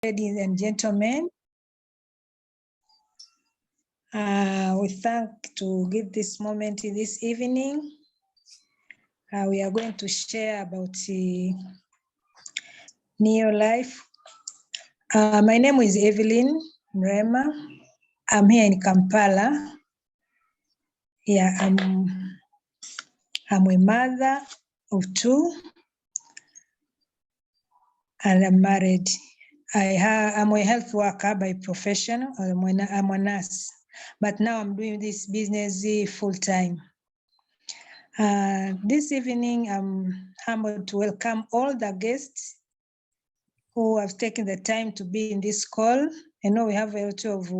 Ladies and gentlemen, we thank to give this moment this evening. We are going to share about Neo Life. My name is Evelyn Mrema. I'm here in Kampala. Yeah, I'm a mother of two, and I'm married. I'm a health worker by profession. I'm a nurse, but now I'm doing this business full time. This evening, I'm humbled to welcome all the guests who have taken the time to be in this call. I know we have a lot of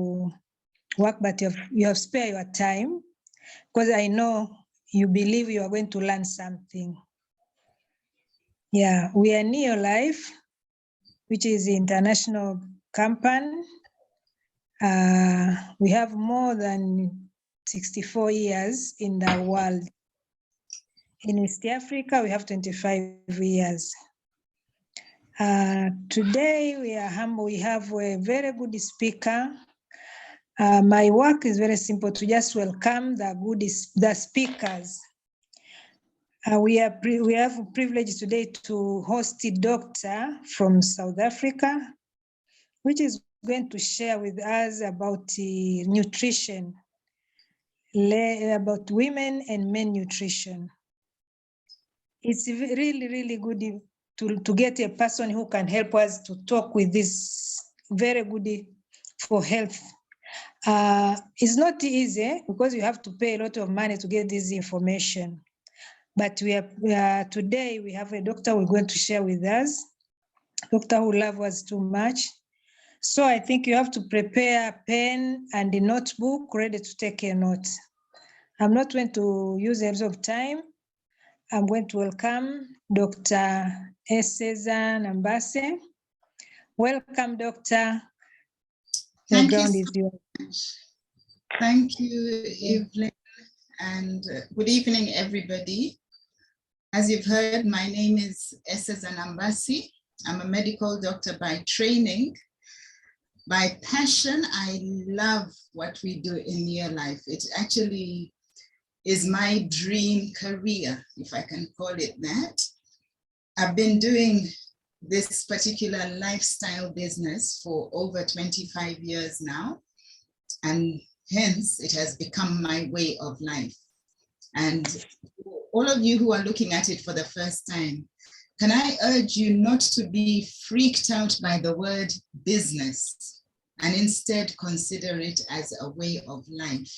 work, but you have spared your time because I know you believe you are going to learn something. Yeah, we are Neo Life, which is an international company. We have more than 64 years in the world. In East Africa, we have 25 years. Today, we are humble. We have a very good speaker. My work is very simple, to just welcome the speakers. We have a privilege today to host a doctor from South Africa, which is going to share with us about nutrition, about women and men nutrition. It's really, really good to get a person who can help us to talk with this very good for health. It's not easy because you have to pay a lot of money to get this information. But today we have a doctor we're going to share with us, doctor who loves us too much. So I think you have to prepare a pen and a notebook ready to take a note. I'm not going to use a lot of time. I'm going to welcome Dr. Eseza Nambassi. Welcome, Doctor. The ground is yours. Thank you, Evelyn, and good evening, everybody. As you've heard, my name is Eseza Nambassi. I'm a medical doctor by training. By passion, I love what we do in Neo Life. It actually is my dream career, if I can call it that. I've been doing this particular lifestyle business for over 25 years now, and hence it has become my way of life. And all of you who are looking at it for the first time, can I urge you not to be freaked out by the word business and instead consider it as a way of life.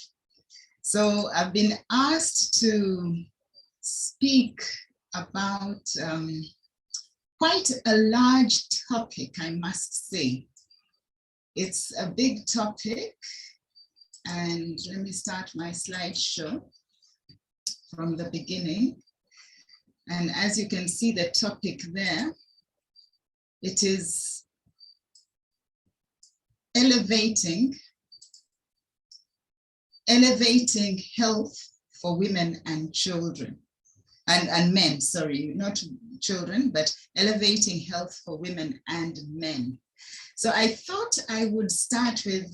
So I've been asked to speak about quite a large topic, I must say. It's a big topic, and let me start my slideshow from the beginning. And as you can see the topic there, it is elevating health for women and children, and men, sorry, not children, but elevating health for women and men. So I thought I would start with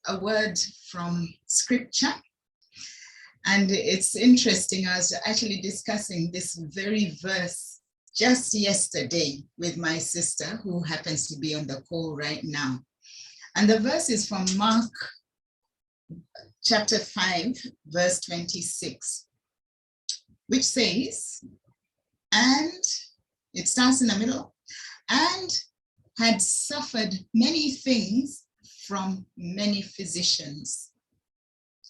a word from scripture. And it's interesting, I was actually discussing this very verse just yesterday with my sister, who happens to be on the call right now. And the verse is from Mark chapter 5, verse 26, which says, and it starts in the middle, and had suffered many things from many physicians.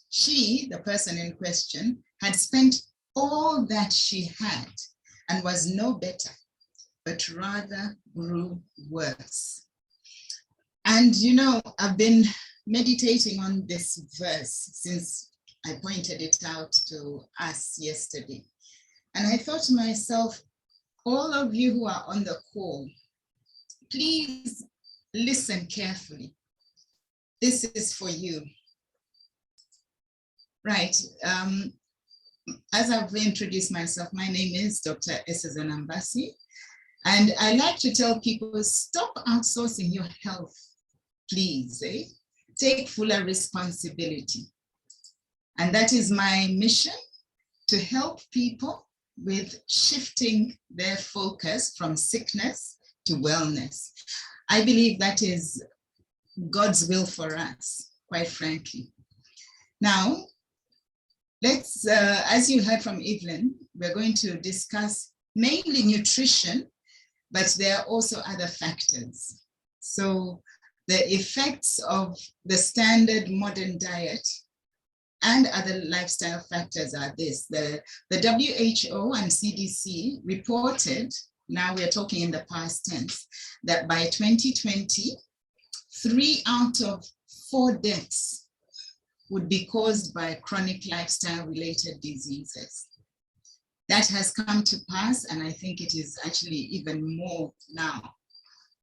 She, the person in question, had spent all that she had and was no better, but rather grew worse. And you know, I've been meditating on this verse since I pointed it out to us yesterday. And I thought to myself, all of you who are on the call, please listen carefully. This is for you. Right. As I've introduced myself, my name is Dr. Eseza Nambassi. And I like to tell people, stop outsourcing your health, please. Take fuller responsibility. And that is my mission, to help people with shifting their focus from sickness to wellness. I believe that is God's will for us, quite frankly. Now, let's, as you heard from Evelyn, we're going to discuss mainly nutrition, but there are also other factors. So the effects of the standard modern diet and other lifestyle factors are this. The WHO and CDC reported, now we're talking in the past tense, that by 2020, 3 out of 4 deaths would be caused by chronic lifestyle-related diseases. That has come to pass, and I think it is actually even more now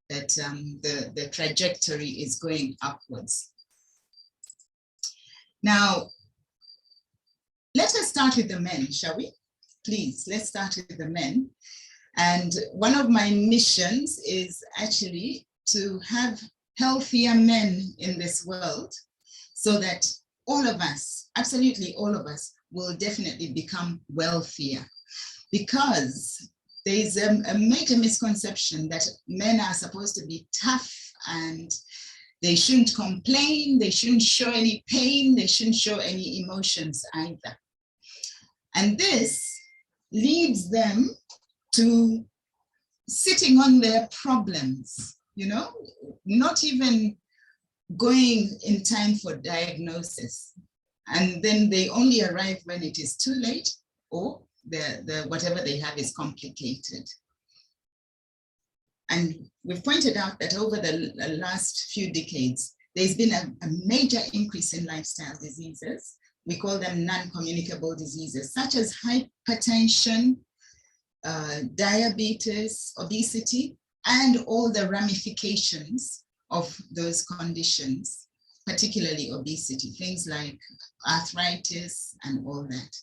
that the trajectory is going upwards. Now, let us start with the men, shall we? Please, let's start with the men. And one of my missions is actually to have healthier men in this world, so that all of us, absolutely all of us, will definitely become wealthier. Because there is a major misconception that men are supposed to be tough and they shouldn't complain, they shouldn't show any pain, they shouldn't show any emotions either. And this leads them to sitting on their problems, you know, not even going in time for diagnosis. And then they only arrive when it is too late, or the whatever they have is complicated. And we've pointed out that over the last few decades, there's been a major increase in lifestyle diseases. We call them non-communicable diseases, such as hypertension, diabetes, obesity, and all the ramifications of those conditions, particularly obesity, things like arthritis and all that.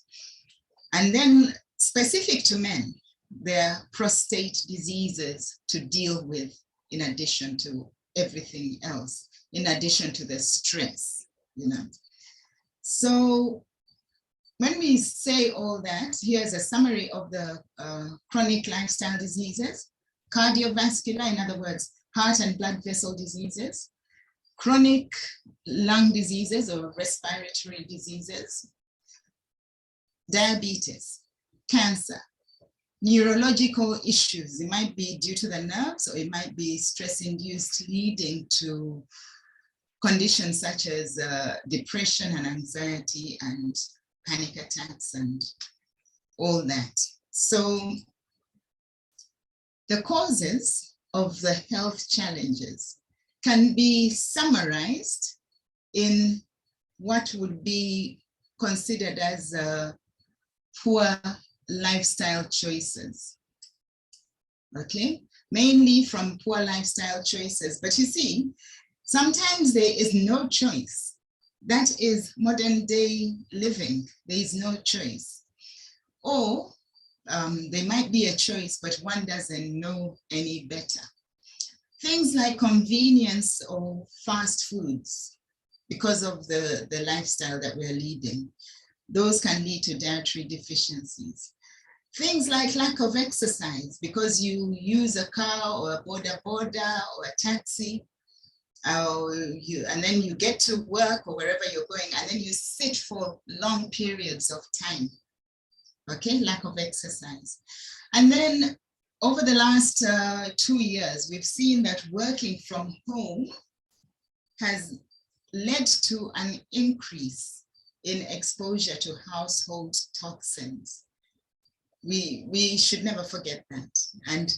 And then specific to men, there are prostate diseases to deal with, in addition to everything else, in addition to the stress, you know. So when we say all that, here's a summary of the chronic lifestyle diseases: cardiovascular, in other words, heart and blood vessel diseases, chronic lung diseases or respiratory diseases, diabetes, cancer, neurological issues. It might be due to the nerves, or it might be stress-induced, leading to conditions such as depression and anxiety and panic attacks and all that. So the causes of the health challenges can be summarized in what would be considered as poor lifestyle choices, okay? Mainly from poor lifestyle choices. But you see, sometimes there is no choice. That is modern day living. There is no choice. Or there might be a choice, but one doesn't know any better. Things like convenience or fast foods, because of the lifestyle that we're leading, those can lead to dietary deficiencies. Things like lack of exercise, because you use a car or a boda or a taxi, and then you get to work or wherever you're going, and then you sit for long periods of time. Okay, lack of exercise. And then over the last 2 years, we've seen that working from home has led to an increase in exposure to household toxins. We should never forget that. And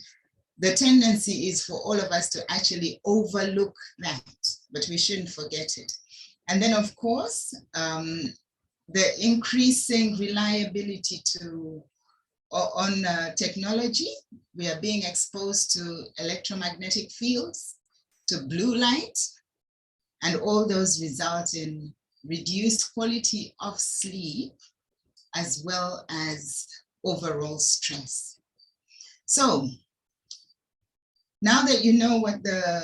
the tendency is for all of us to actually overlook that, but we shouldn't forget it. And then, of course, the increasing reliability on technology. We are being exposed to electromagnetic fields, to blue light, and all those result in reduced quality of sleep, as well as overall stress. So Now that you know what the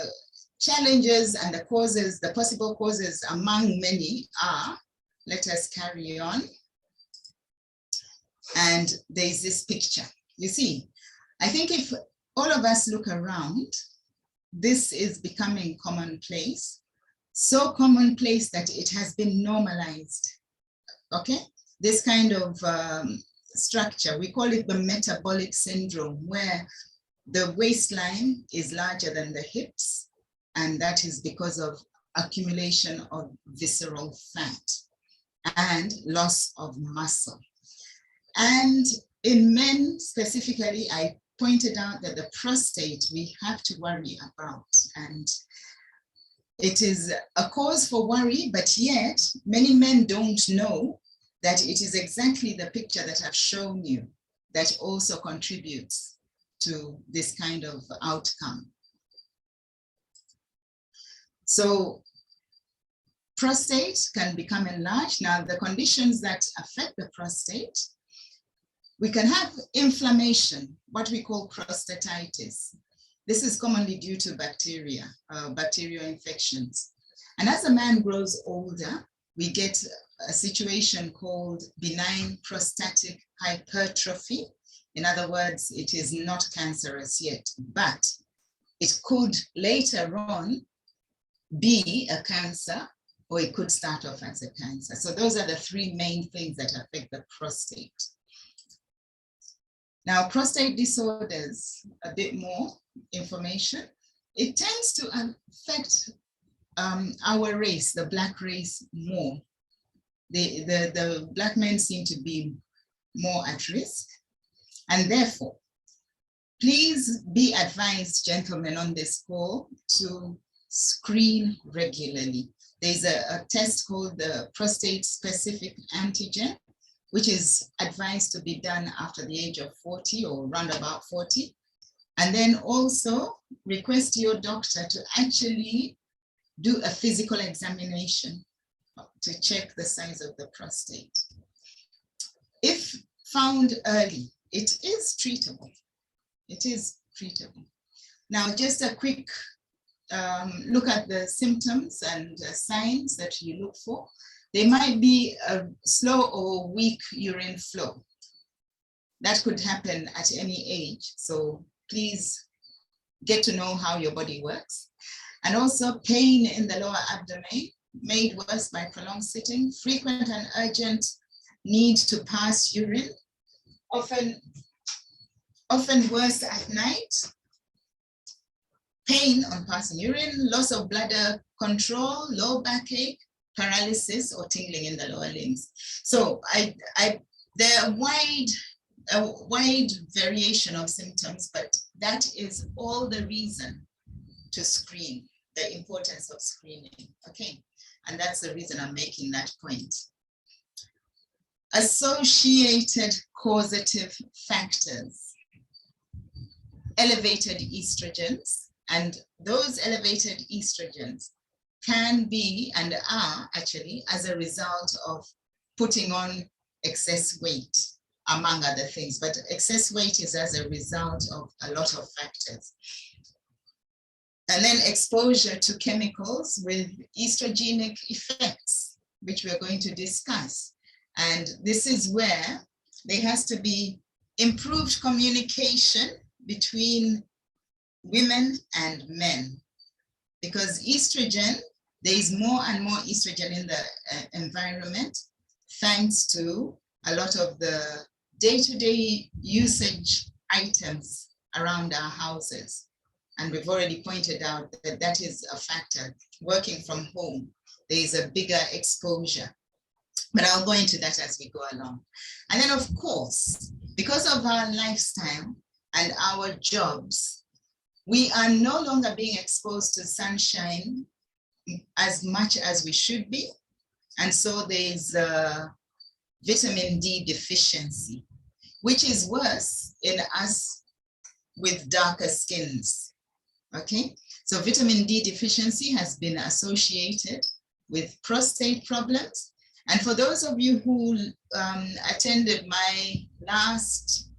challenges and the causes, the possible causes among many are, let us carry on. And there's this picture. You see, I think if all of us look around, this is becoming commonplace, so commonplace that it has been normalized, okay? This kind of structure, we call it the metabolic syndrome, where the waistline is larger than the hips, and that is because of accumulation of visceral fat and loss of muscle. And in men specifically, I pointed out that the prostate we have to worry about, and it is a cause for worry, but yet many men don't know that it is exactly the picture that I've shown you that also contributes to this kind of outcome. So prostate can become enlarged. Now, the conditions that affect the prostate, we can have inflammation, what we call prostatitis. This is commonly due to bacteria, bacterial infections. And as a man grows older, we get a situation called benign prostatic hypertrophy. In other words, it is not cancerous yet, but it could later on be a cancer, or it could start off as a cancer. So those are the three main things that affect the prostate. Now, prostate disorders, a bit more information. It tends to affect our race, the Black race, more. The Black men seem to be more at risk. And therefore, please be advised, gentlemen, on this call to screen regularly. There's a test called the prostate-specific antigen, which is advised to be done after the age of 40 or round about 40. And then also request your doctor to actually do a physical examination to check the size of the prostate. If found early, it is treatable. It is treatable. Now, just a quick look at the symptoms and signs that you look for. There might be a slow or weak urine flow. That could happen at any age. So please get to know how your body works. And also pain in the lower abdomen, made worse by prolonged sitting, frequent and urgent need to pass urine, often worse at night, pain on passing urine, loss of bladder control, low backache, paralysis, or tingling in the lower limbs. So there are a wide variation of symptoms, but that is all the reason to screen, the importance of screening, okay? And that's the reason I'm making that point. Associated causative factors, elevated estrogens, and those elevated estrogens can be and are actually as a result of putting on excess weight, among other things, but excess weight is as a result of a lot of factors. And then exposure to chemicals with estrogenic effects, which we're going to discuss. And this is where there has to be improved communication between women and men, because estrogen, there is more and more estrogen in the environment, thanks to a lot of the day-to-day usage items around our houses. And we've already pointed out that that is a factor. Working from home, there is a bigger exposure. But I'll go into that as we go along. And then, of course, because of our lifestyle and our jobs, we are no longer being exposed to sunshine as much as we should be. And so there's vitamin D deficiency, which is worse in us with darker skins. Okay, so vitamin D deficiency has been associated with prostate problems. And for those of you who attended my last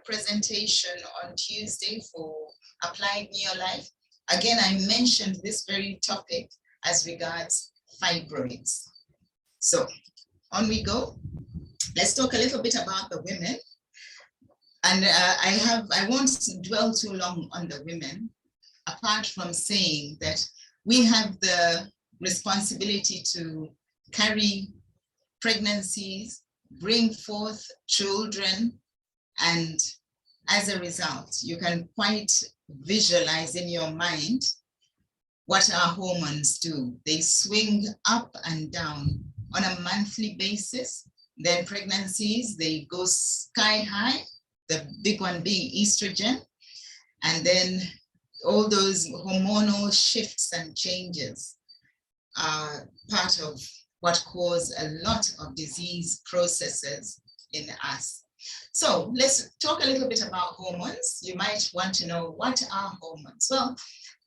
presentation on Tuesday for applied in your life? Again, I mentioned this very topic as regards fibroids. So on we go. Let's talk a little bit about the women. And I won't dwell too long on the women, apart from saying that we have the responsibility to carry pregnancies, bring forth children, and as a result, you can quite visualize in your mind what our hormones do. They swing up and down on a monthly basis. Then pregnancies, they go sky high, the big one being estrogen, and then all those hormonal shifts and changes are part of what cause a lot of disease processes in us. So let's talk a little bit about hormones. You might want to know, what are hormones? Well,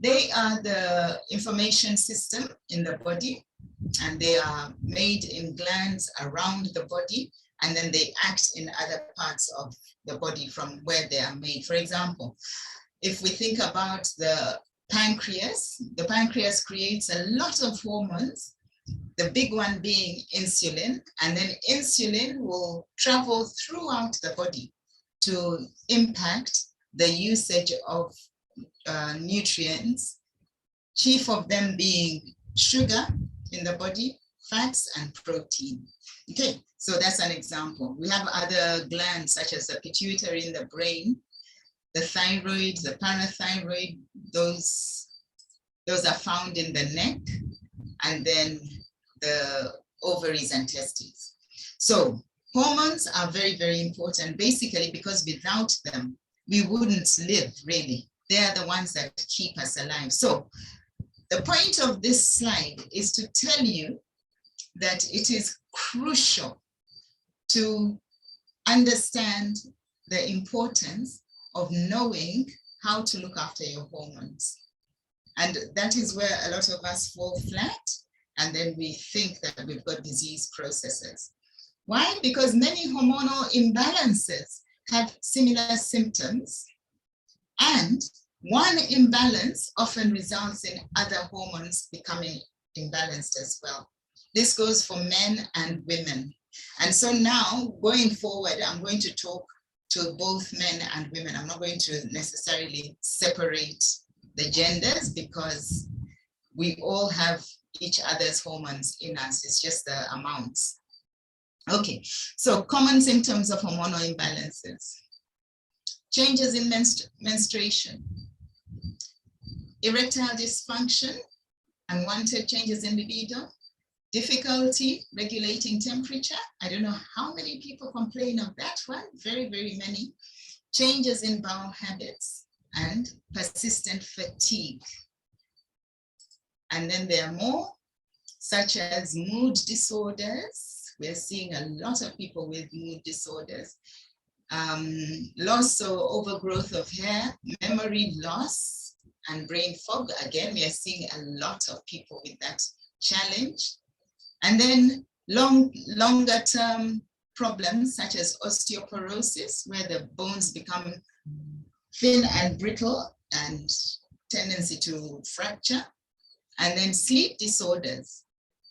they are the information system in the body, and they are made in glands around the body, and then they act in other parts of the body from where they are made. For example, if we think about the pancreas creates a lot of hormones, the big one being insulin, and then insulin will travel throughout the body to impact the usage of nutrients, chief of them being sugar in the body, fats, and protein. Okay, so that's an example. We have other glands such as the pituitary in the brain, the thyroid, the parathyroid, those are found in the neck, and then the ovaries and testes. So hormones are very, very important, basically because without them, we wouldn't live, really. They are the ones that keep us alive. So the point of this slide is to tell you that it is crucial to understand the importance of knowing how to look after your hormones. And that is where a lot of us fall flat, and then we think that we've got disease processes. Why? Because many hormonal imbalances have similar symptoms, and one imbalance often results in other hormones becoming imbalanced as well. This goes for men and women. And so now, going forward, I'm going to talk to both men and women. I'm not going to necessarily separate the genders because we all have each other's hormones in us. It's just the amounts. Okay, so common symptoms of hormonal imbalances. Changes in menstruation, erectile dysfunction, unwanted changes in libido, difficulty regulating temperature. I don't know how many people complain of that one, very, very many. Changes in bowel habits and persistent fatigue. And then there are more, such as mood disorders. We're seeing a lot of people with mood disorders. Loss or overgrowth of hair, memory loss, and brain fog. Again, we are seeing a lot of people with that challenge. And then longer term problems such as osteoporosis, where the bones become thin and brittle and tendency to fracture. And then sleep disorders.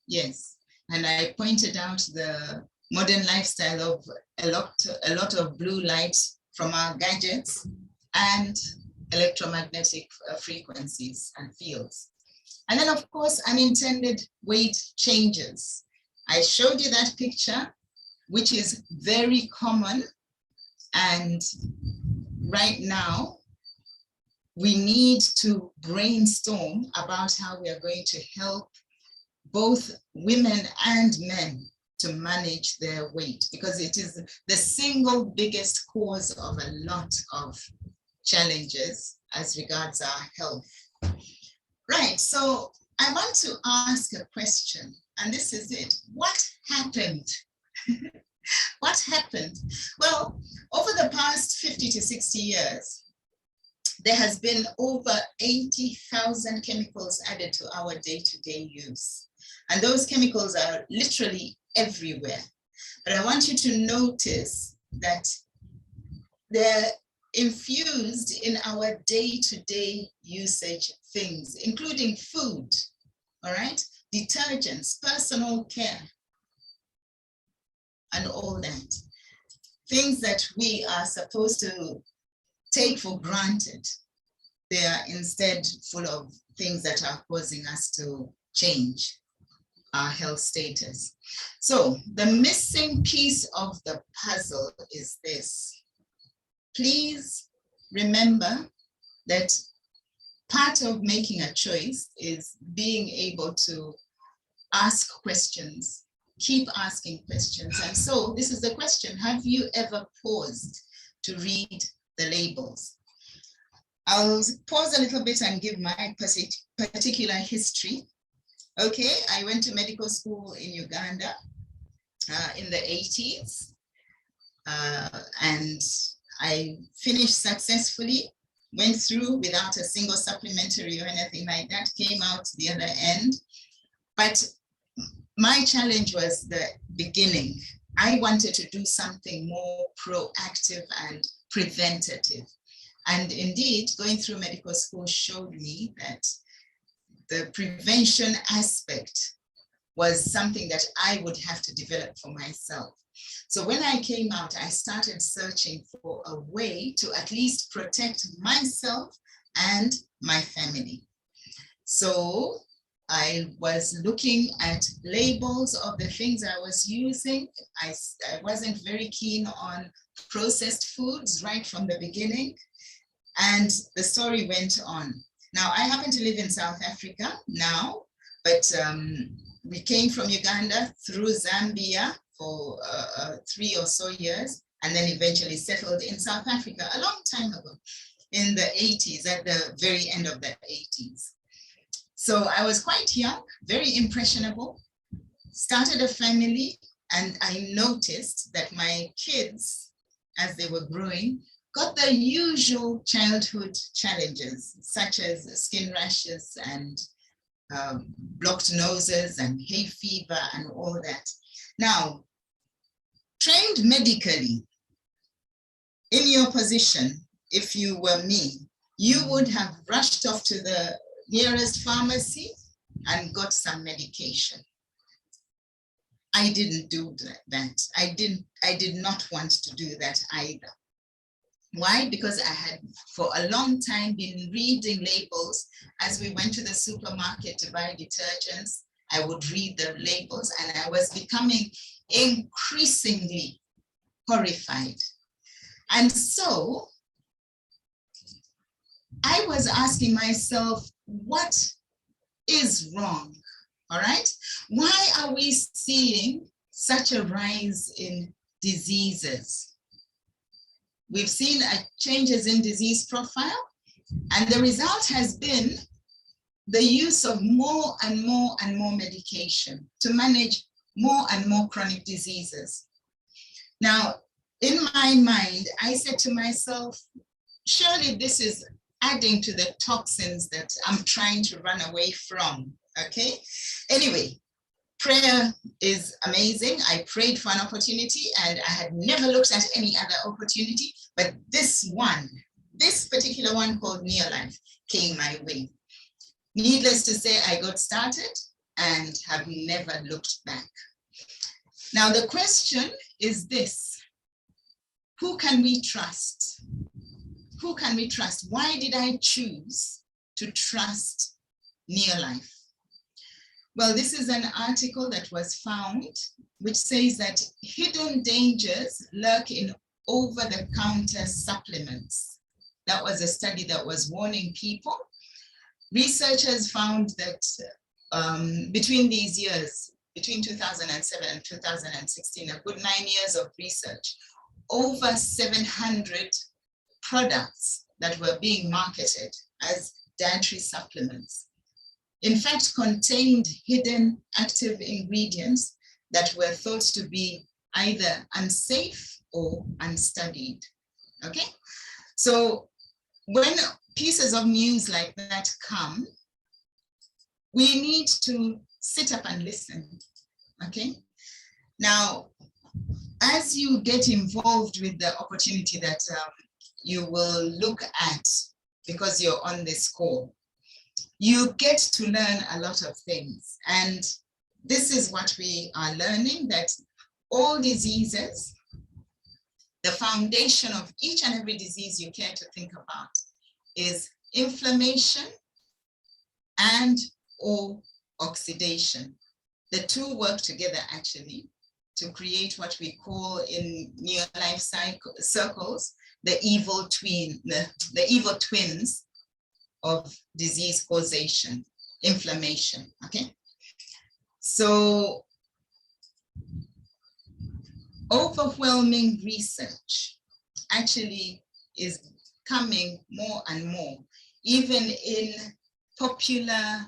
Yes, and I pointed out the modern lifestyle of a lot of blue light from our gadgets and electromagnetic frequencies and fields. And then, of course, unintended weight changes. I showed you that picture, which is very common. And right now, we need to brainstorm about how we are going to help both women and men to manage their weight, because it is the single biggest cause of a lot of challenges as regards our health. Right, so I want to ask a question, and this is it. What happened? What happened? Well, over the past 50 to 60 years, there has been over 80,000 chemicals added to our day-to-day use. And those chemicals are literally everywhere. But I want you to notice that infused in our day-to-day usage things, including food, all right? Detergents, personal care, and all that. Things that we are supposed to take for granted. They are instead full of things that are causing us to change our health status. So the missing piece of the puzzle is this. Please remember that part of making a choice is being able to ask questions, keep asking questions. And so this is the question: have you ever paused to read the labels? I'll pause a little bit and give my particular history. Okay, I went to medical school in Uganda in the 80s, and I finished successfully, went through without a single supplementary or anything like that, came out the other end. But my challenge was the beginning. I wanted to do something more proactive and preventative. And indeed, going through medical school showed me that the prevention aspect was something that I would have to develop for myself. So when I came out, I started searching for a way to at least protect myself and my family. So I was looking at labels of the things I was using. I wasn't very keen on processed foods right from the beginning. And the story went on. Now, I happen to live in South Africa now, but we came from Uganda through Zambia for 3 or so years, and then eventually settled in South Africa a long time ago, in the 80s, at the very end of the 80s. So I was quite young, very impressionable, started a family, and I noticed that my kids, as they were growing, got the usual childhood challenges, such as skin rashes and blocked noses and hay fever and all that. Now, trained medically, in your position, if you were me, you would have rushed off to the nearest pharmacy and got some medication. I didn't do that. I did not want to do that either. Why? Because I had for a long time been reading labels. As we went to the supermarket to buy detergents, I would read the labels, and I was becoming increasingly horrified. And so I was asking myself, what is wrong? All right? Why are we seeing such a rise in diseases? We've seen changes in disease profile, and the result has been the use of more and more and more medication to manage more and more chronic diseases. Now, in my mind, I said to myself, surely this is adding to the toxins that I'm trying to run away from, okay? Anyway, prayer is amazing. I prayed for an opportunity, and I had never looked at any other opportunity, but this particular one called Neolife came my way. Needless to say, I got started and have never looked back. Now, the question is this: who can we trust? Who can we trust? Why did I choose to trust Neolife? Well, this is an article that was found, which says that hidden dangers lurk in over-the-counter supplements. That was a study that was warning people. Researchers found that between these years, between 2007 and 2016, a good 9 years of research, over 700 products that were being marketed as dietary supplements, in fact, contained hidden active ingredients that were thought to be either unsafe or unstudied, okay? So when pieces of news like that come, we need to sit up and listen, okay? Now, as you get involved with the opportunity that you will look at, because you're on this call, you get to learn a lot of things. And this is what we are learning, that all diseases, the foundation of each and every disease you care to think about is inflammation and or oxidation. The two work together actually to create what we call in neo-life circles, the evil twins of disease causation, inflammation, okay? So overwhelming research actually is coming more and more, even in popular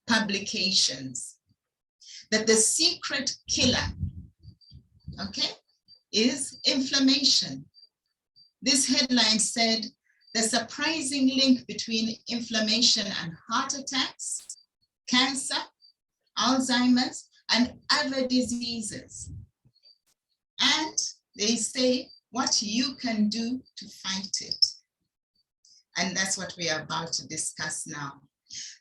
publications, that the secret killer, okay, is inflammation. This headline said, the surprising link between inflammation and heart attacks, cancer, Alzheimer's, and other diseases. And they say what you can do to fight it. And that's what we are about to discuss now.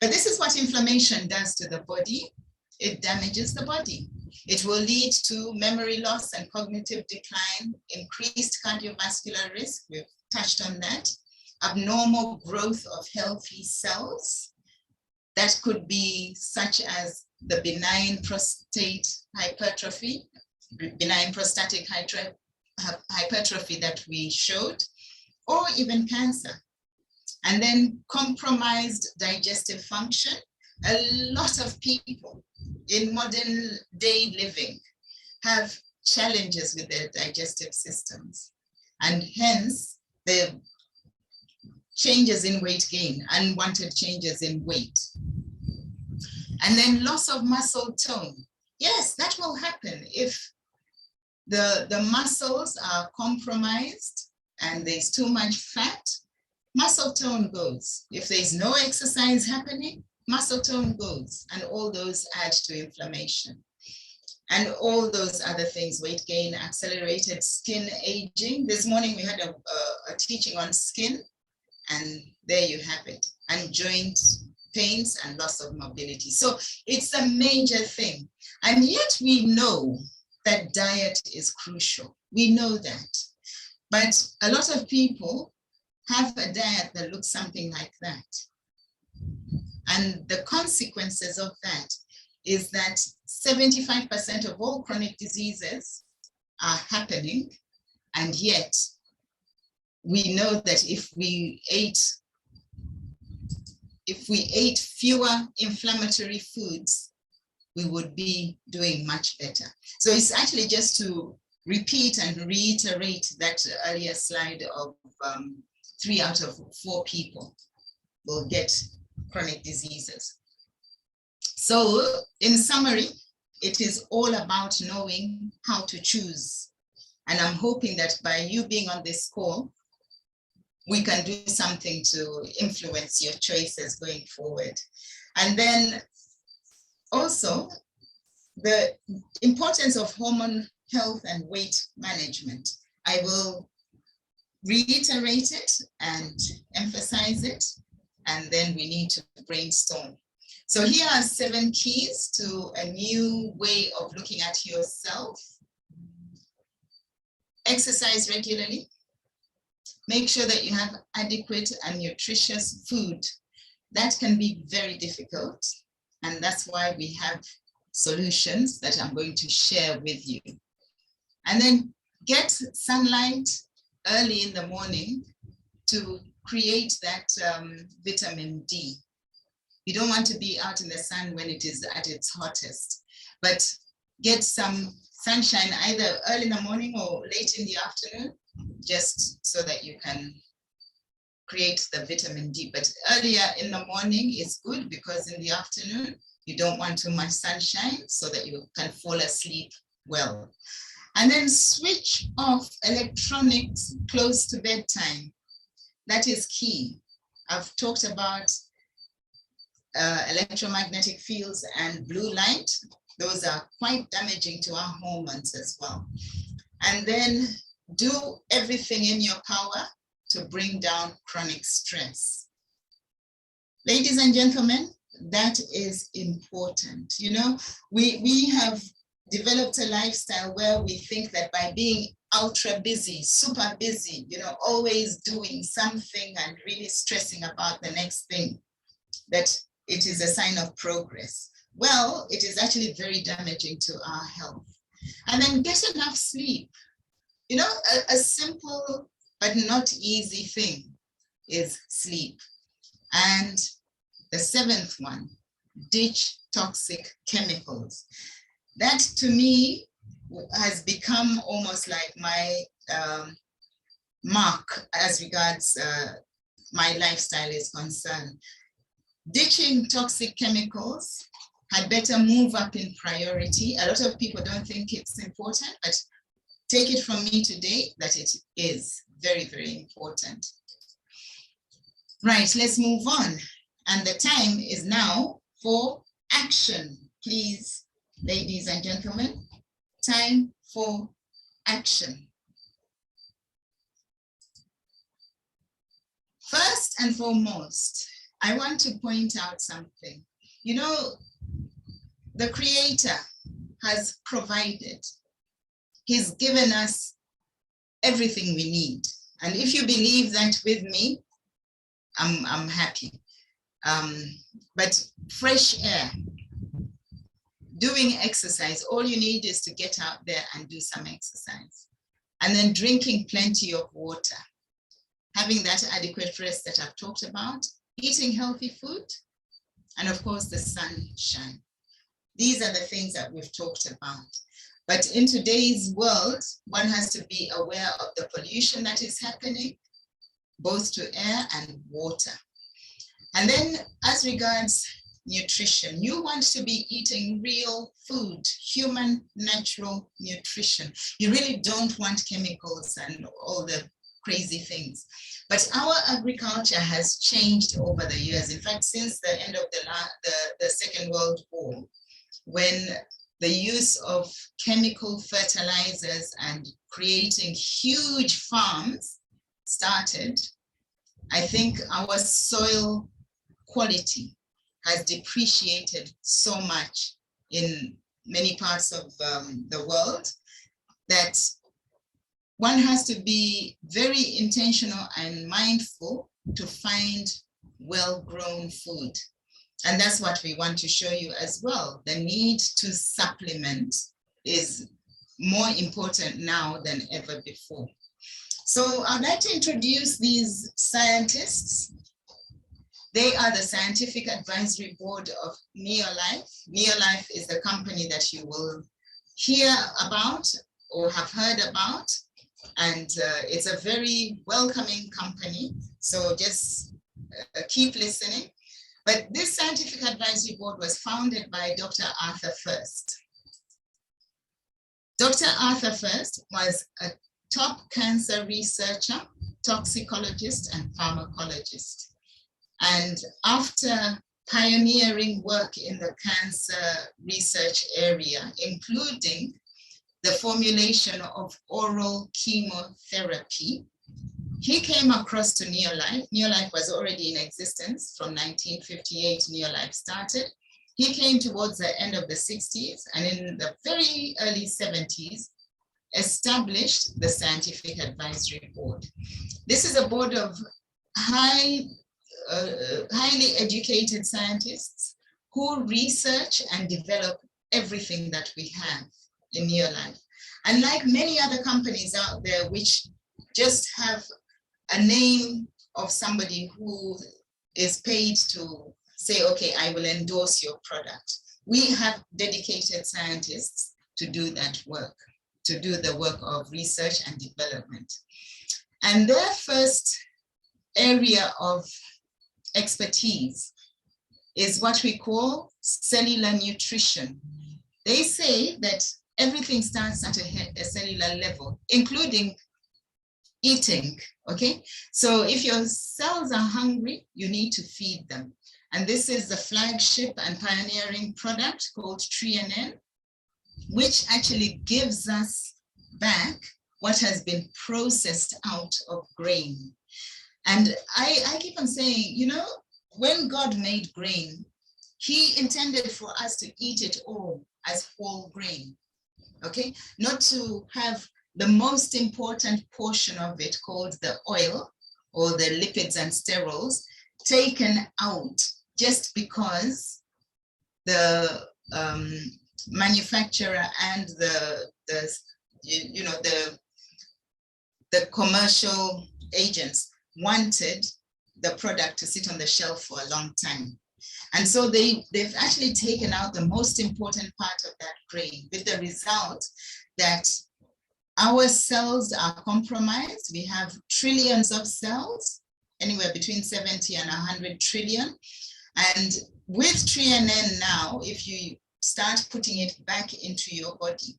But this is what inflammation does to the body. It damages the body. It will lead to memory loss and cognitive decline, increased cardiovascular risk, we've touched on that, abnormal growth of healthy cells. That could be such as the benign prostate hypertrophy, benign prostatic hypertrophy that we showed, or even cancer. And then compromised digestive function. A lot of people in modern day living have challenges with their digestive systems, and hence the changes in weight gain, unwanted changes in weight. And then loss of muscle tone. Yes, that will happen if the muscles are compromised and there's too much fat, muscle tone goes. If there's no exercise happening, muscle tone goes, and all those add to inflammation. And all those other things, weight gain, accelerated skin aging. This morning we had a teaching on skin, and there you have it, and joint pains and loss of mobility. So it's a major thing. And yet we know that diet is crucial. We know that. But a lot of people have a diet that looks something like that. And the consequences of that is that 75% of all chronic diseases are happening. And yet we know that if we ate fewer inflammatory foods, we would be doing much better. So it's actually just to repeat and reiterate that earlier slide of 3 out of 4 people will get chronic diseases. So in summary, it is all about knowing how to choose. And I'm hoping that by you being on this call, we can do something to influence your choices going forward. And then also the importance of hormone health and weight management. I will reiterate it and emphasize it, and then we need to brainstorm. So here are 7 keys to a new way of looking at yourself. Exercise regularly. Make sure that you have adequate and nutritious food. That can be very difficult, and that's why we have solutions that I'm going to share with you. And then get sunlight early in the morning to create that vitamin D. You don't want to be out in the sun when it is at its hottest, but get some sunshine either early in the morning or late in the afternoon, just so that you can create the vitamin D. But earlier in the morning is good, because in the afternoon, you don't want too much sunshine so that you can fall asleep well. And then switch off electronics close to bedtime. That is key. I've talked about electromagnetic fields and blue light. Those are quite damaging to our hormones as well. And then do everything in your power to bring down chronic stress. Ladies and gentlemen, that is important. You know, we have developed a lifestyle where we think that by being ultra busy, super busy, you know, always doing something and really stressing about the next thing, that it is a sign of progress. Well, it is actually very damaging to our health. And then get enough sleep. You know, a simple but not easy thing is sleep. And the seventh one, ditch toxic chemicals. That to me has become almost like my mark as regards my lifestyle is concerned. Ditching toxic chemicals had better move up in priority. A lot of people don't think it's important, but take it from me today that it is very, very important. Right, let's move on. And the time is now for action. Please, ladies and gentlemen, time for action. First and foremost, I want to point out something. You know, the Creator has provided. He's given us everything we need. And if you believe that with me, I'm happy. But fresh air, doing exercise, all you need is to get out there and do some exercise. And then drinking plenty of water, having that adequate rest that I've talked about, eating healthy food, and of course the sunshine. These are the things that we've talked about. But in today's world, one has to be aware of the pollution that is happening, both to air and water. And then as regards nutrition, you want to be eating real food, human, natural nutrition. You really don't want chemicals and all the crazy things. But our agriculture has changed over the years. In fact, since the end of the Second World War, when the use of chemical fertilizers and creating huge farms started, I think our soil quality has depreciated so much in many parts of the world that one has to be very intentional and mindful to find well-grown food. And that's what we want to show you as well. The need to supplement is more important now than ever before. So I'd like to introduce these scientists. They are the Scientific Advisory Board of Neolife. Neolife is the company that you will hear about or have heard about. And it's a very welcoming company. So just keep listening. But this Scientific Advisory Board was founded by Dr. Arthur First. Dr. Arthur First was a top cancer researcher, toxicologist, and pharmacologist. And after pioneering work in the cancer research area, including the formulation of oral chemotherapy, he came across to Neolife. Neolife was already in existence from 1958, Neolife started. He came towards the end of the 60s, and in the very early 70s, established the Scientific Advisory Board. This is a board of highly educated scientists who research and develop everything that we have in Neolife. And like many other companies out there, which just have a name of somebody who is paid to say, okay, I will endorse your product. We have dedicated scientists to do that work, to do the work of research and development. And their first area of expertise is what we call cellular nutrition. They say that everything starts at a cellular level, including eating, okay? So if your cells are hungry, you need to feed them. And this is the flagship and pioneering product called TreeNN, which actually gives us back what has been processed out of grain. And I keep on saying, you know, when God made grain, he intended for us to eat it all as whole grain, okay? Not to have the most important portion of it called the oil or the lipids and sterols taken out just because the manufacturer and the commercial agents wanted the product to sit on the shelf for a long time. And so they've actually taken out the most important part of that grain, with the result that our cells are compromised. We have trillions of cells, anywhere between 70 and 100 trillion. And with TreaNN now, if you start putting it back into your body,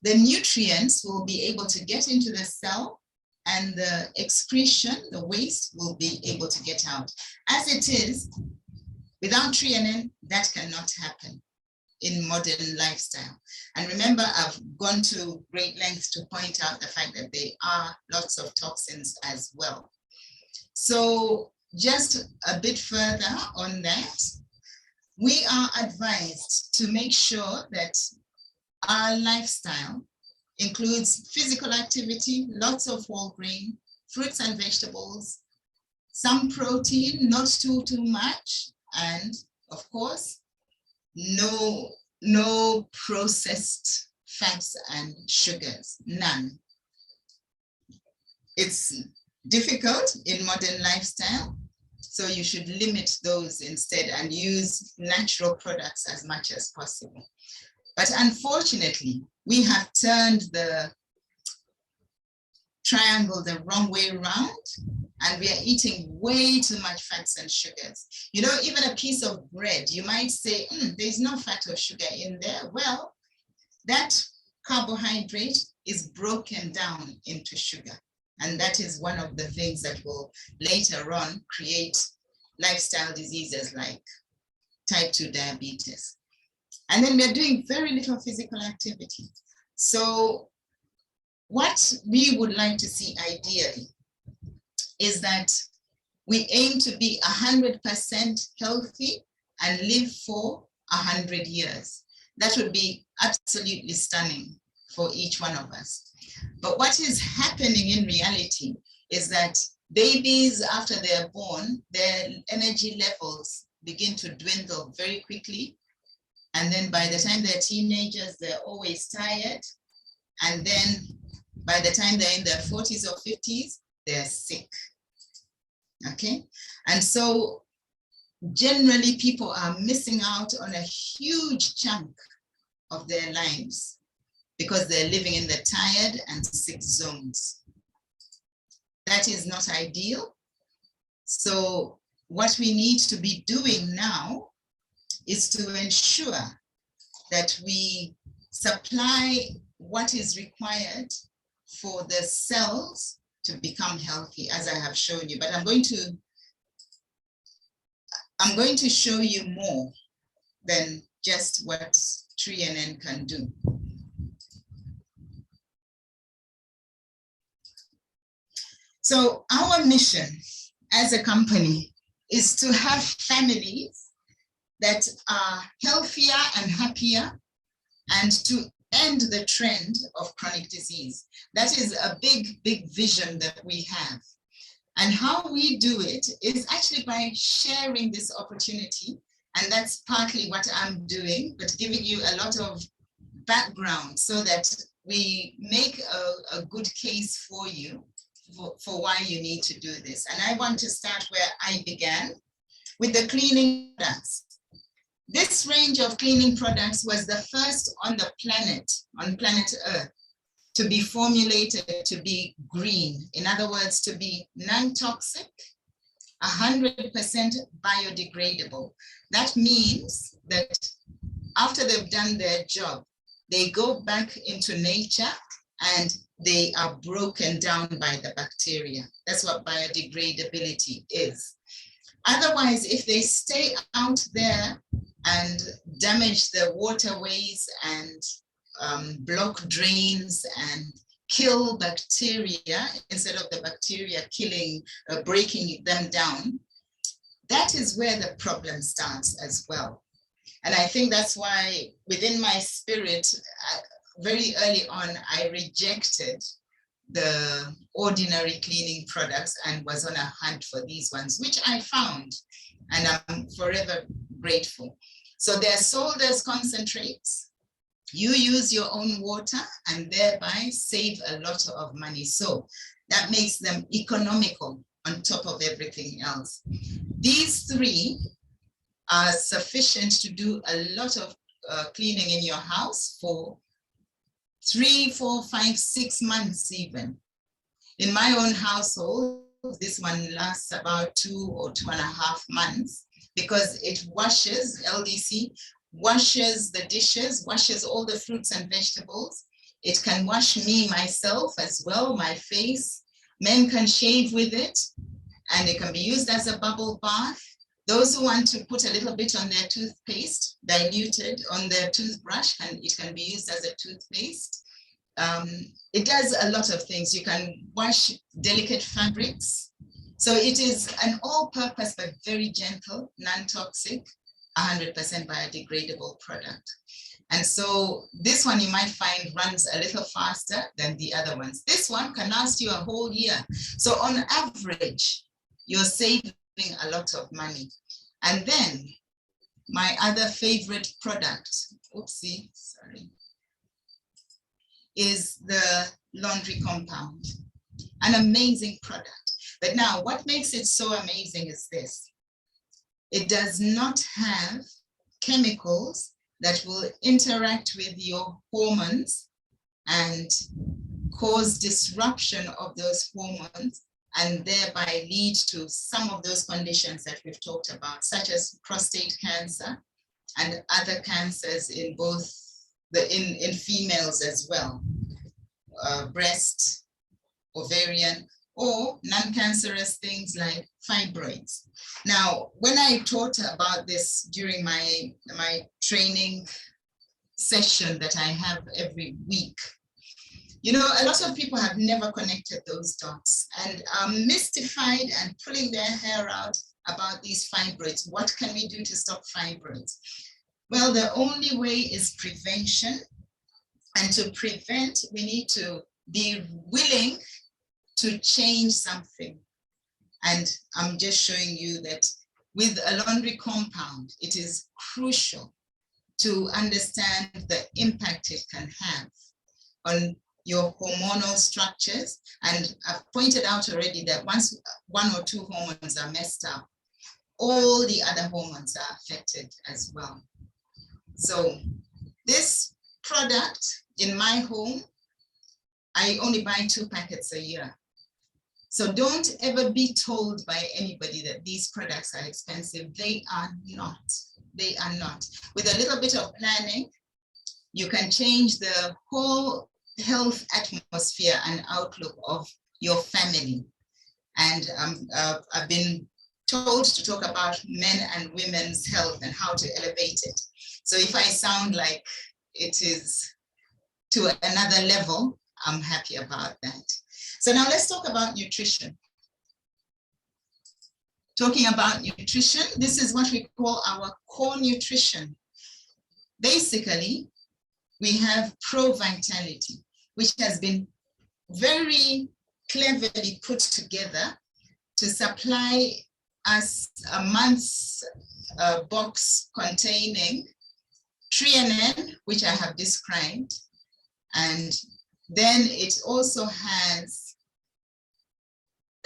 the nutrients will be able to get into the cell, and the excretion, the waste, will be able to get out. As it is, without TreaNN, that cannot happen in modern lifestyle. And remember, I've gone to great lengths to point out the fact that there are lots of toxins as well. So just a bit further on that, we are advised to make sure that our lifestyle includes physical activity, lots of whole grain, fruits and vegetables, some protein, not too much, and of course, no processed fats and sugars, none. It's difficult in modern lifestyle, so you should limit those instead and use natural products as much as possible. But unfortunately, we have turned the triangle the wrong way around, and we are eating way too much fats and sugars. You know, even a piece of bread, you might say, there's no fat or sugar in there. Well, that carbohydrate is broken down into sugar. And that is one of the things that will later on create lifestyle diseases like type 2 diabetes. And then we're doing very little physical activity. So what we would like to see ideally is that we aim to be 100% healthy and live for 100 years. That would be absolutely stunning for each one of us. But what is happening in reality is that babies, after they're born, their energy levels begin to dwindle very quickly. And then by the time they're teenagers, they're always tired. And then by the time they're in their 40s or 50s, they're sick. Okay? And so generally people are missing out on a huge chunk of their lives because they're living in the tired and sick zones. That is not ideal. So what we need to be doing now is to ensure that we supply what is required for the cells to become healthy, as I have shown you. But I'm going to show you more than just what TreaNN can do. So our mission as a company is to have families that are healthier and happier, and to end the trend of chronic disease. That is a big, big vision that we have. And how we do it is actually by sharing this opportunity. And that's partly what I'm doing, but giving you a lot of background so that we make a good case for you for why you need to do this. And I want to start where I began, with the cleaning products. This range of cleaning products was the first on the planet, on planet Earth, to be formulated to be green. In other words, to be non-toxic, 100% biodegradable. That means that after they've done their job, they go back into nature and they are broken down by the bacteria. That's what biodegradability is. Otherwise, if they stay out there and damage the waterways and block drains and kill bacteria instead of the bacteria killing, breaking them down, that is where the problem starts as well. And I think that's why within my spirit, very early on, I rejected the ordinary cleaning products and was on a hunt for these ones, which I found, and I'm forever grateful. So they're sold as concentrates. You use your own water and thereby save a lot of money. So that makes them economical on top of everything else. These three are sufficient to do a lot of cleaning in your house for 3, 4, 5, 6 months even. In my own household, this one lasts about 2 or 2.5 months because it washes, LDC, washes the dishes, washes all the fruits and vegetables. It can wash me, myself as well, my face. Men can shave with it, and it can be used as a bubble bath. Those who want to put a little bit on their toothpaste, diluted on their toothbrush, and it can be used as a toothpaste. It does a lot of things. You can wash delicate fabrics. So it is an all-purpose but very gentle, non-toxic, 100% biodegradable product. And so this one you might find runs a little faster than the other ones. This one can last you a whole year. So on average, you're saving a lot of money. And then my other favorite product, oopsie, sorry, is the laundry compound, an amazing product. But now what makes it so amazing is this. It does not have chemicals that will interact with your hormones and cause disruption of those hormones and thereby lead to some of those conditions that we've talked about, such as prostate cancer and other cancers in both in females as well, breast, ovarian, or non-cancerous things like fibroids. Now, when I taught about this during my training session that I have every week, you know, a lot of people have never connected those dots and are mystified and pulling their hair out about these fibroids. What can we do to stop fibroids? Well, the only way is prevention. And to prevent, we need to be willing to change something. And I'm just showing you that with a laundry compound, it is crucial to understand the impact it can have on your hormonal structures. And I've pointed out already that once 1 or 2 hormones are messed up, all the other hormones are affected as well. So this product in my home, I only buy 2 packets a year. So don't ever be told by anybody that these products are expensive. They are not. They are not. With a little bit of planning, you can change the whole health atmosphere and outlook of your family. And I've been told to talk about men and women's health and how to elevate it. So if I sound like it is to another level, I'm happy about that. So now let's talk about nutrition. Talking about nutrition, this is what we call our core nutrition. Basically, we have Pro Vitality, which has been very cleverly put together to supply us a month's box containing threonine, which I have described, and then it also has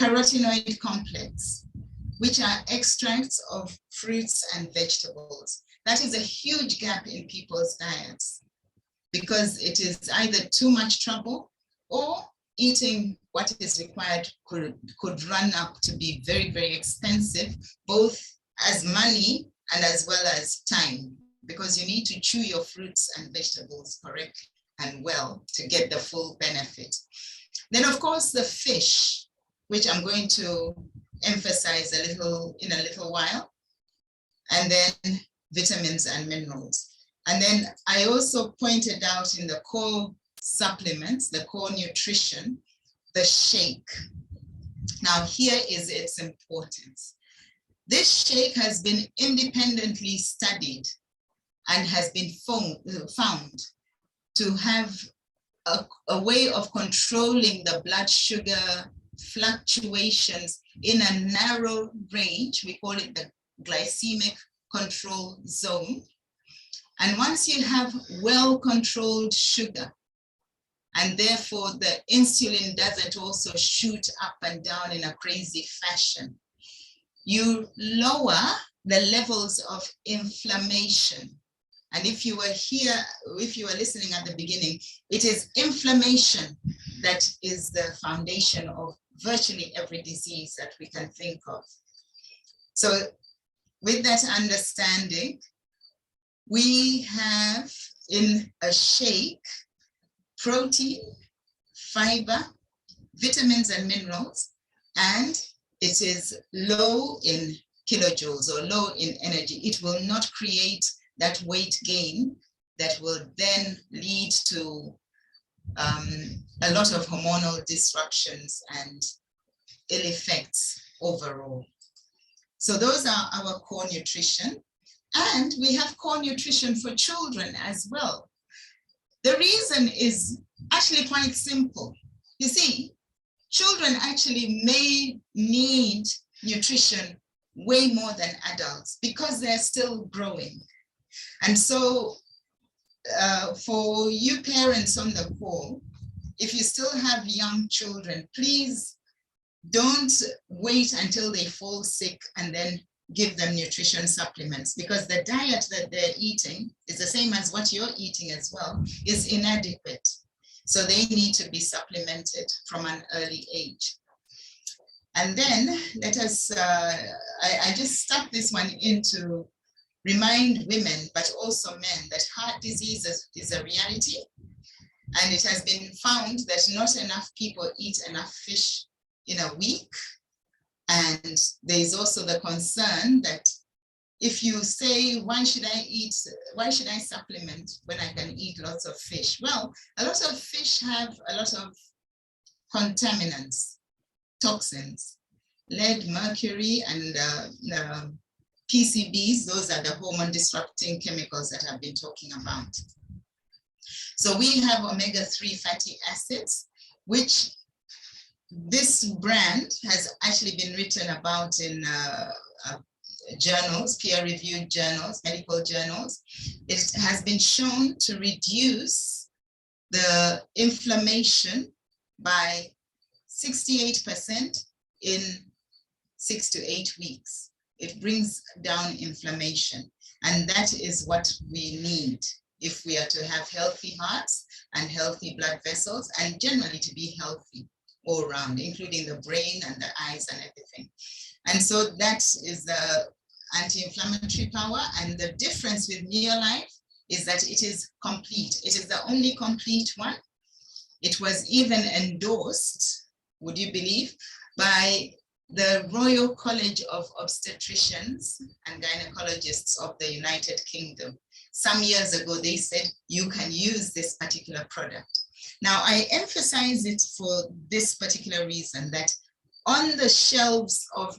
carotenoid complex, which are extracts of fruits and vegetables. That is a huge gap in people's diets because it is either too much trouble or eating what is required could run up to be very, very expensive, both as money and as well as time, because you need to chew your fruits and vegetables correctly and well to get the full benefit. Then of course the fish, which I'm going to emphasize in a little while, and then vitamins and minerals. And then I also pointed out in the core supplements, the core nutrition, the shake. Now, here is its importance. This shake has been independently studied and has been found to have a way of controlling the blood sugar fluctuations in a narrow range. We call it the glycemic control zone. And once you have well-controlled sugar, and therefore the insulin doesn't also shoot up and down in a crazy fashion, you lower the levels of inflammation. And if you were here, if you were listening at the beginning, it is inflammation that is the foundation of virtually every disease that we can think of. So with that understanding, we have in a shake protein, fiber, vitamins and minerals, and it is low in kilojoules or low in energy. It will not create that weight gain that will then lead to a lot of hormonal disruptions and ill effects overall. So those are our core nutrition. And we have core nutrition for children as well. The reason is actually quite simple. You see, children actually may need nutrition way more than adults because they're still growing. And so for you parents on the call, if you still have young children, please don't wait until they fall sick and then give them nutrition supplements, because the diet that they're eating is the same as what you're eating as well, is inadequate. So they need to be supplemented from an early age. And then let us, I just stuck this one in to remind women, but also men, that heart disease is a reality. And it has been found that not enough people eat enough fish in a week. And there is also the concern that if you say, why should I supplement when I can eat lots of fish? Well, a lot of fish have a lot of contaminants, toxins, lead, mercury, and PCBs. Those are the hormone disrupting chemicals that I've been talking about. So we have omega-3 fatty acids, which this brand has actually been written about in journals, peer-reviewed journals, medical journals. It has been shown to reduce the inflammation by 68% in 6 to 8 weeks. It brings down inflammation, and that is what we need if we are to have healthy hearts and healthy blood vessels, and generally to be healthy all around, including the brain and the eyes and everything. And so that is the anti-inflammatory power. And the difference with Neolife is that it is complete. It is the only complete one. It was even endorsed, would you believe, by the Royal College of Obstetricians and Gynecologists of the United Kingdom. Some years ago, they said you can use this particular product. Now, I emphasize it for this particular reason, that on the shelves of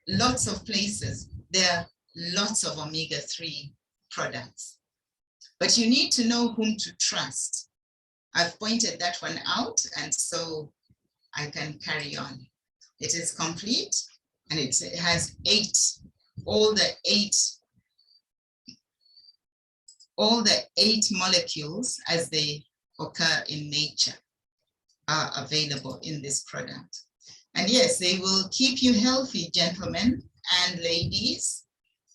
lots of places, there are lots of omega-3 products. But you need to know whom to trust. I've pointed that one out, and so I can carry on. It is complete, and it has all the eight molecules as they occur in nature are available in this product. And yes, they will keep you healthy, gentlemen and ladies.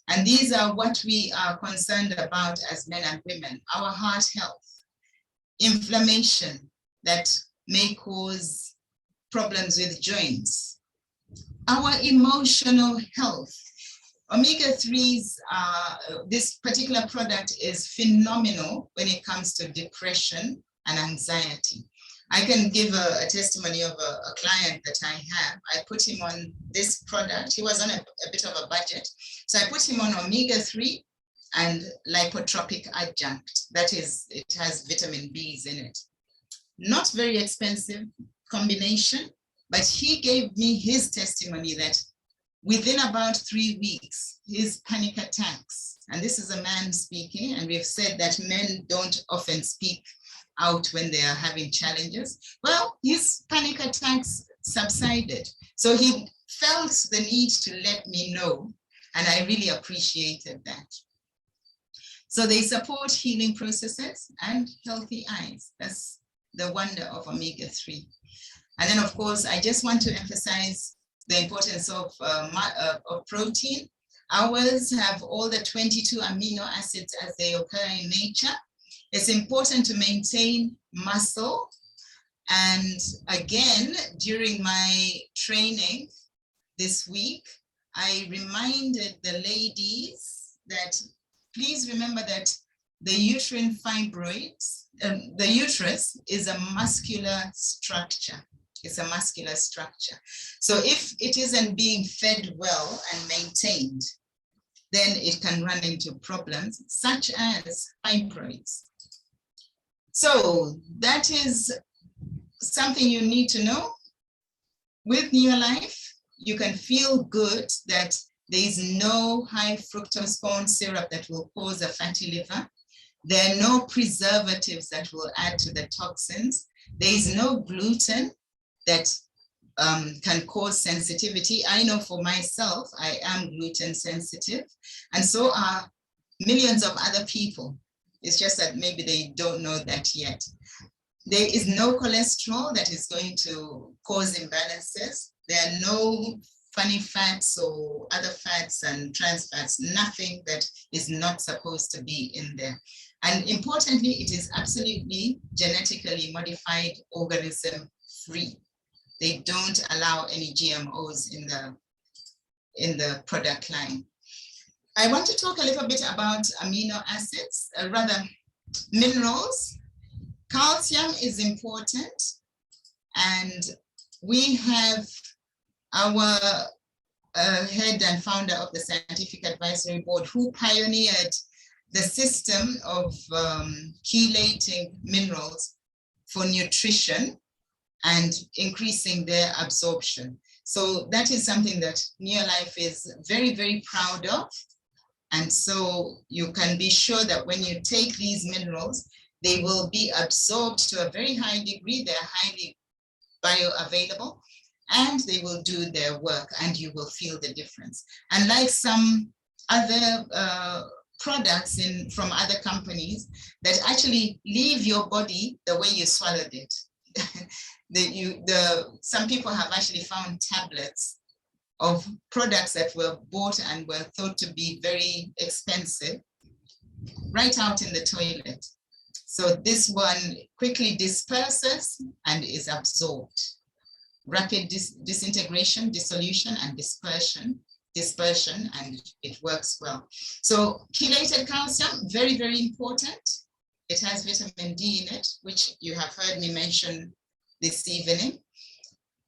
And these are what we are concerned about as men and women: our heart health, inflammation that may cause problems with joints, our emotional health. Omega-3s, this particular product is phenomenal when it comes to depression and anxiety. I can give a testimony of a client that I have. I put him on this product. He was on a bit of a budget. So I put him on omega-3 and lipotropic adjunct. That is, it has vitamin Bs in it. not very expensive combination, but he gave me his testimony that within about 3 weeks, his panic attacks, and this is a man speaking, and we've said that men don't often speak out when they are having challenges. Well, his panic attacks subsided. So he felt the need to let me know, and I really appreciated that. So they support healing processes and healthy eyes. That's the wonder of omega-3. And then, of course, I just want to emphasize the importance of protein. Ours have all the 22 amino acids as they occur in nature. It's important to maintain muscle. And again, during my training this week, I reminded the ladies that please remember that the uterine fibroids, the uterus is a muscular structure. It's a muscular structure. So if it isn't being fed well and maintained, then it can run into problems such as fibroids. So that is something you need to know. With Neolife, you can feel good that there is no high fructose corn syrup that will cause a fatty liver. There are no preservatives that will add to the toxins. There is no gluten that can cause sensitivity. I know for myself, I am gluten sensitive, and so are millions of other people. It's just that maybe they don't know that yet. There is no cholesterol that is going to cause imbalances. There are no funny fats or other fats and trans fats, nothing that is not supposed to be in there. And importantly, it is absolutely genetically modified organism free. They don't allow any GMOs in the product line. I want to talk a little bit about amino acids, rather minerals. Calcium is important, and we have our head and founder of the Scientific Advisory Board who pioneered the system of chelating minerals for nutrition and increasing their absorption. So that is something that Neolife is very, very proud of. And so you can be sure that when you take these minerals, they will be absorbed to a very high degree. They're highly bioavailable, and they will do their work, and you will feel the difference. And like some other products from other companies that actually leave your body the way you swallowed it. Some people have actually found tablets of products that were bought and were thought to be very expensive right out in the toilet. So this one quickly disperses and is absorbed. Rapid disintegration, dissolution, and dispersion, and it works well. So chelated calcium, very, very important. It has vitamin D in it, which you have heard me mention this evening.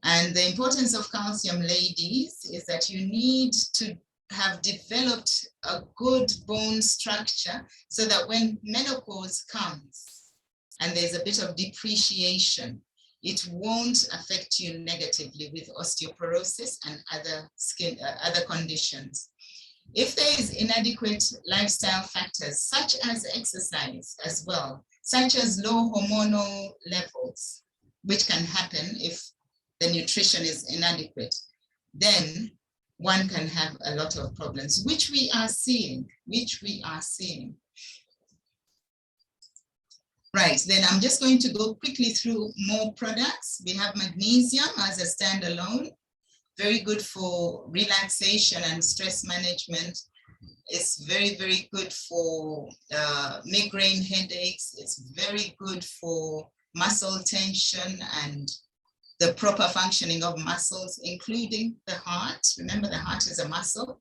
And the importance of calcium, ladies, is that you need to have developed a good bone structure so that when menopause comes and there's a bit of depreciation, it won't affect you negatively with osteoporosis and other conditions. If there is inadequate lifestyle factors, such as exercise as well, such as low hormonal levels, which can happen if the nutrition is inadequate, then one can have a lot of problems, which we are seeing. Right, then I'm just going to go quickly through more products. We have magnesium as a standalone, very good for relaxation and stress management. It's very, very good for migraine headaches. It's very good for muscle tension and the proper functioning of muscles, including the heart. Remember, the heart is a muscle,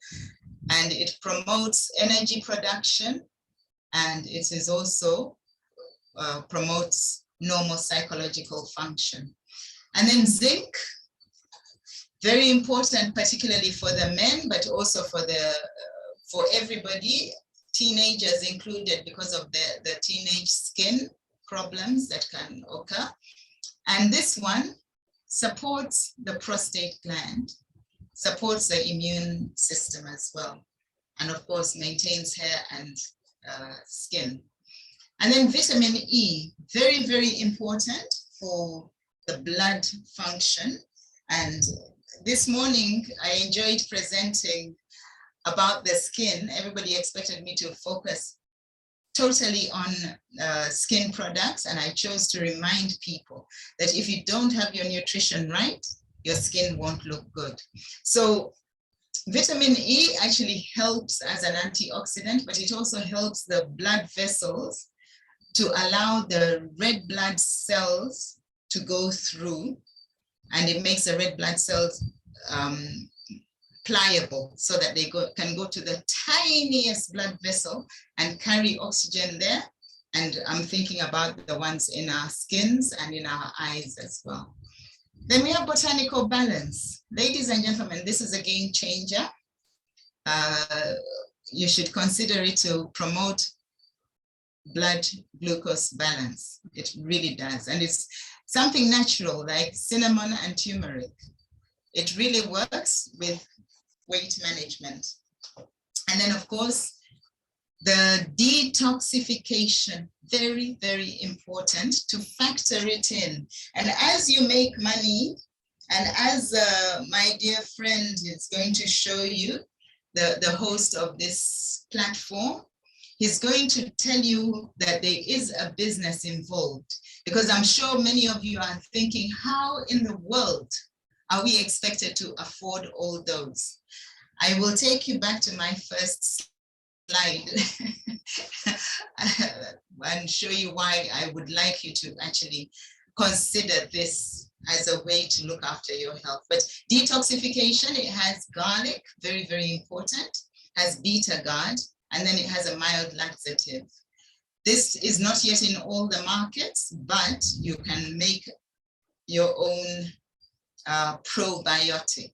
and it promotes energy production, and it is also promotes normal psychological function. And then zinc, very important, particularly for the men, but also for everybody, teenagers included, because of the teenage skin problems that can occur. And this one supports the prostate gland, supports the immune system as well, and of course maintains hair and skin. And then vitamin E, very, very important for the blood function. And this morning, I enjoyed presenting about the skin. Everybody expected me to focus totally on skin products, and I chose to remind people that if you don't have your nutrition right, your skin won't look good. So vitamin E actually helps as an antioxidant, but it also helps the blood vessels to allow the red blood cells to go through, and it makes the red blood cells pliable so that they can go to the tiniest blood vessel and carry oxygen there. And I'm thinking about the ones in our skins and in our eyes as well. Then we have Botanical Balance. Ladies and gentlemen, this is a game changer. You should consider it to promote blood glucose balance. It really does. And it's something natural like cinnamon and turmeric. It really works with weight management. And then of course, the detoxification, very, very important to factor it in. And as you make money, and as my dear friend is going to show you, the host of this platform, he's going to tell you that there is a business involved, because I'm sure many of you are thinking, how in the world are we expected to afford all those? I will take you back to my first slide and show you why I would like you to actually consider this as a way to look after your health. But detoxification, it has garlic, very, very important, has beta guard, and then it has a mild laxative. This is not yet in all the markets, but you can make your own probiotic.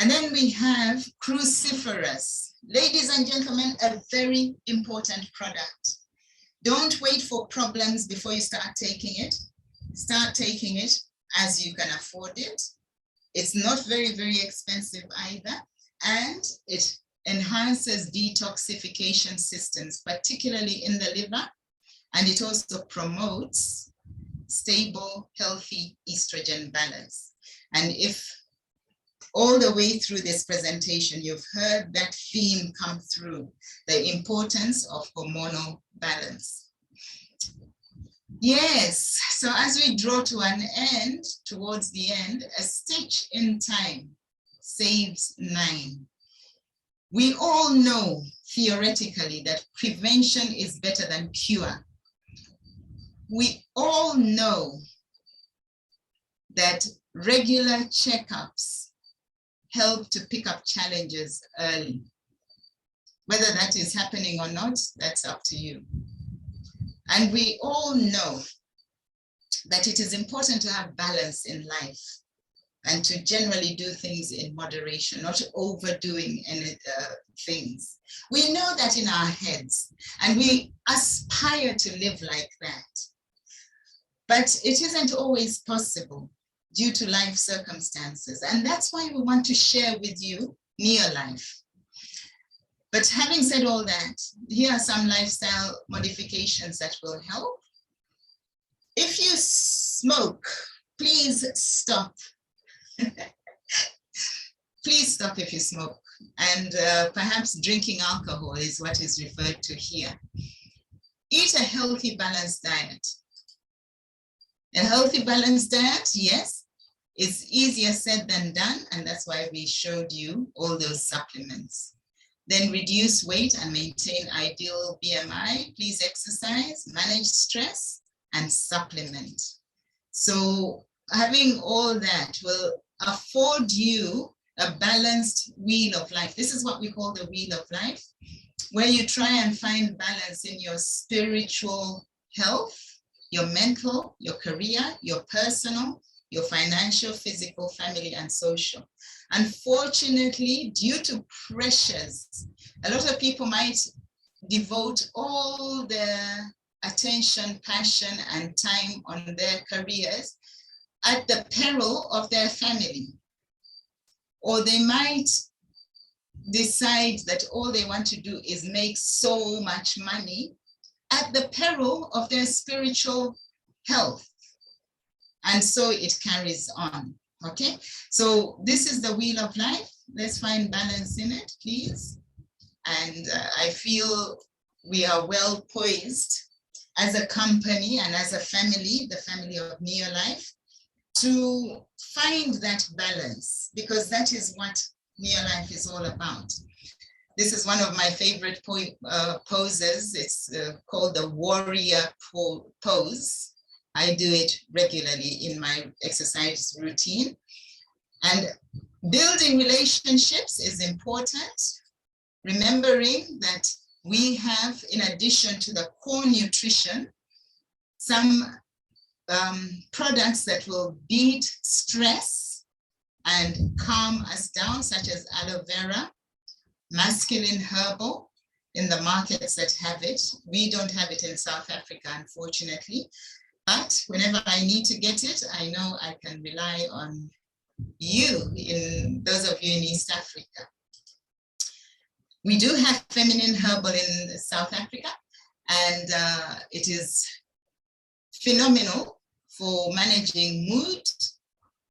And then we have cruciferous. Ladies and gentlemen, a very important product. Don't wait for problems before you start taking it. Start taking it as you can afford it. It's not very, very expensive either. And it enhances detoxification systems, particularly in the liver. And it also promotes stable, healthy estrogen balance. And if all the way through this presentation, you've heard that theme come through, the importance of hormonal balance. Yes, so as we draw to an end, towards the end, a stitch in time saves 9. We all know theoretically that prevention is better than cure. We all know that regular checkups help to pick up challenges early. Whether that is happening or not, that's up to you. And we all know that it is important to have balance in life and to generally do things in moderation, not overdoing any things. We know that in our heads, and we aspire to live like that. But it isn't always possible due to life circumstances. And that's why we want to share with you near life. But having said all that, here are some lifestyle modifications that will help. If you smoke, please stop. Please stop if you smoke. And perhaps drinking alcohol is what is referred to here. Eat a healthy, balanced diet. A healthy, balanced diet, yes, is easier said than done, and that's why we showed you all those supplements. Then reduce weight and maintain ideal BMI. Please exercise, manage stress, and supplement. So having all that will afford you a balanced wheel of life. This is what we call the wheel of life, where you try and find balance in your spiritual health, your mental, your career, your personal, your financial, physical, family, and social. Unfortunately, due to pressures, a lot of people might devote all their attention, passion, and time on their careers at the peril of their family. Or they might decide that all they want to do is make so much money at the peril of their spiritual health. And so it carries on, okay? So this is the wheel of life. Let's find balance in it, please. And I feel we are well poised as a company and as a family, the family of Neolife, to find that balance, because that is what Neolife is all about. This is one of my favorite poses. It's called the warrior pose. I do it regularly in my exercise routine. And building relationships is important, remembering that we have, in addition to the core nutrition, some products that will beat stress and calm us down, such as aloe vera, masculine herbal in the markets that have it. We don't have it in South Africa, unfortunately, but whenever I need to get it, I know I can rely on you, in those of you in East Africa. We do have feminine herbal in South Africa, and it is phenomenal for managing mood,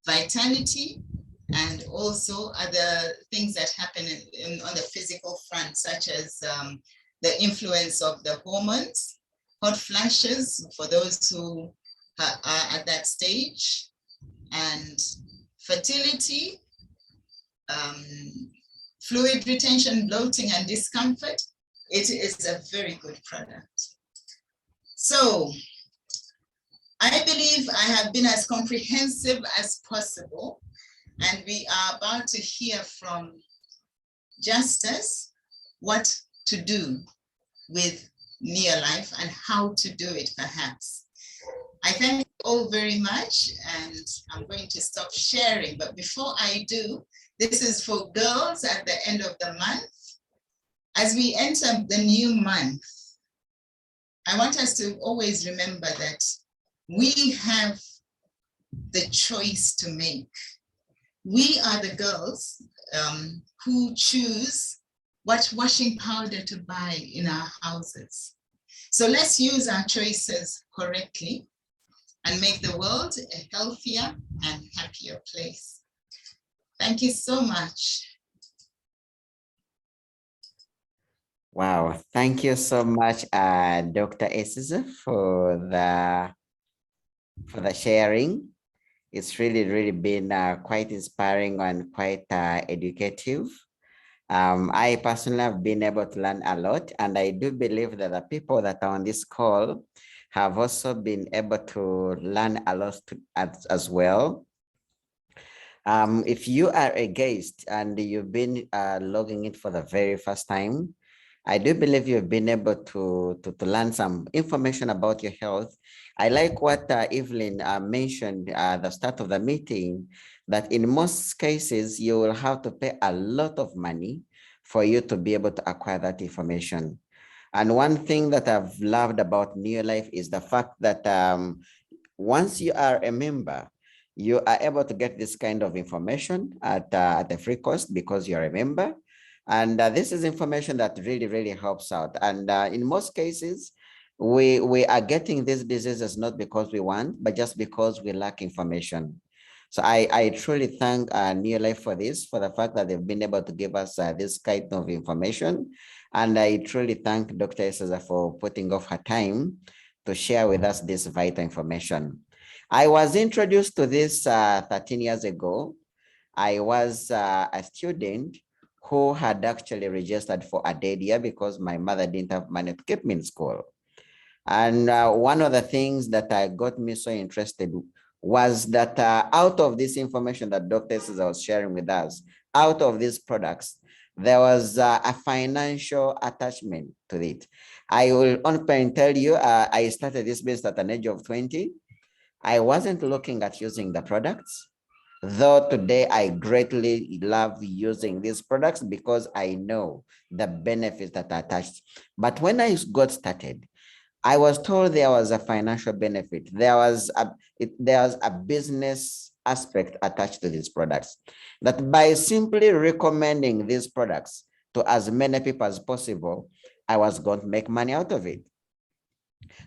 vitality, and also other things that happen on the physical front, such as the influence of the hormones, hot flashes for those who are at that stage, and fertility, fluid retention, bloating, and discomfort. It is a very good product. So I believe I have been as comprehensive as possible, and we are about to hear from Justice what to do with Neolife and how to do it, perhaps. I thank you all very much, and I'm going to stop sharing. But before I do, this is for girls at the end of the month. As we enter the new month, I want us to always remember that we have the choice to make. We are the girls who choose what washing powder to buy in our houses. So let's use our choices correctly and make the world a healthier and happier place. Thank you so much. Wow, thank you so much, Dr. Eseza, for the sharing. It's really been quite inspiring and quite educative. I personally have been able to learn a lot, and I do believe that the people that are on this call have also been able to learn a lot as well. If you are a guest and you've been logging in for the very first time, I do believe you've been able to learn some information about your health. I like what Evelyn mentioned at the start of the meeting, that in most cases, you will have to pay a lot of money for you to be able to acquire that information. And one thing that I've loved about Neolife is the fact that once you are a member, you are able to get this kind of information at a free cost because you're a member. And this is information that really helps out. And in most cases, we are getting these diseases not because we want, but just because we lack information. So I truly thank Neolife for this, for the fact that they've been able to give us this kind of information. And I truly thank Dr. Eseza for putting off her time to share with us this vital information. I was introduced to this 13 years ago. I was a student who had actually registered for a dead year because my mother didn't have money to keep me in school. And one of the things that got me so interested was that out of this information that Dr. Eseza was sharing with us, out of these products, there was a financial attachment to it. I will openly tell you, I started this business at an age of 20. I wasn't looking at using the products, though today I greatly love using these products because I know the benefits that are attached. But when I got started, I was told there was a financial benefit. There was a business aspect attached to these products, that by simply recommending these products to as many people as possible, I was going to make money out of it.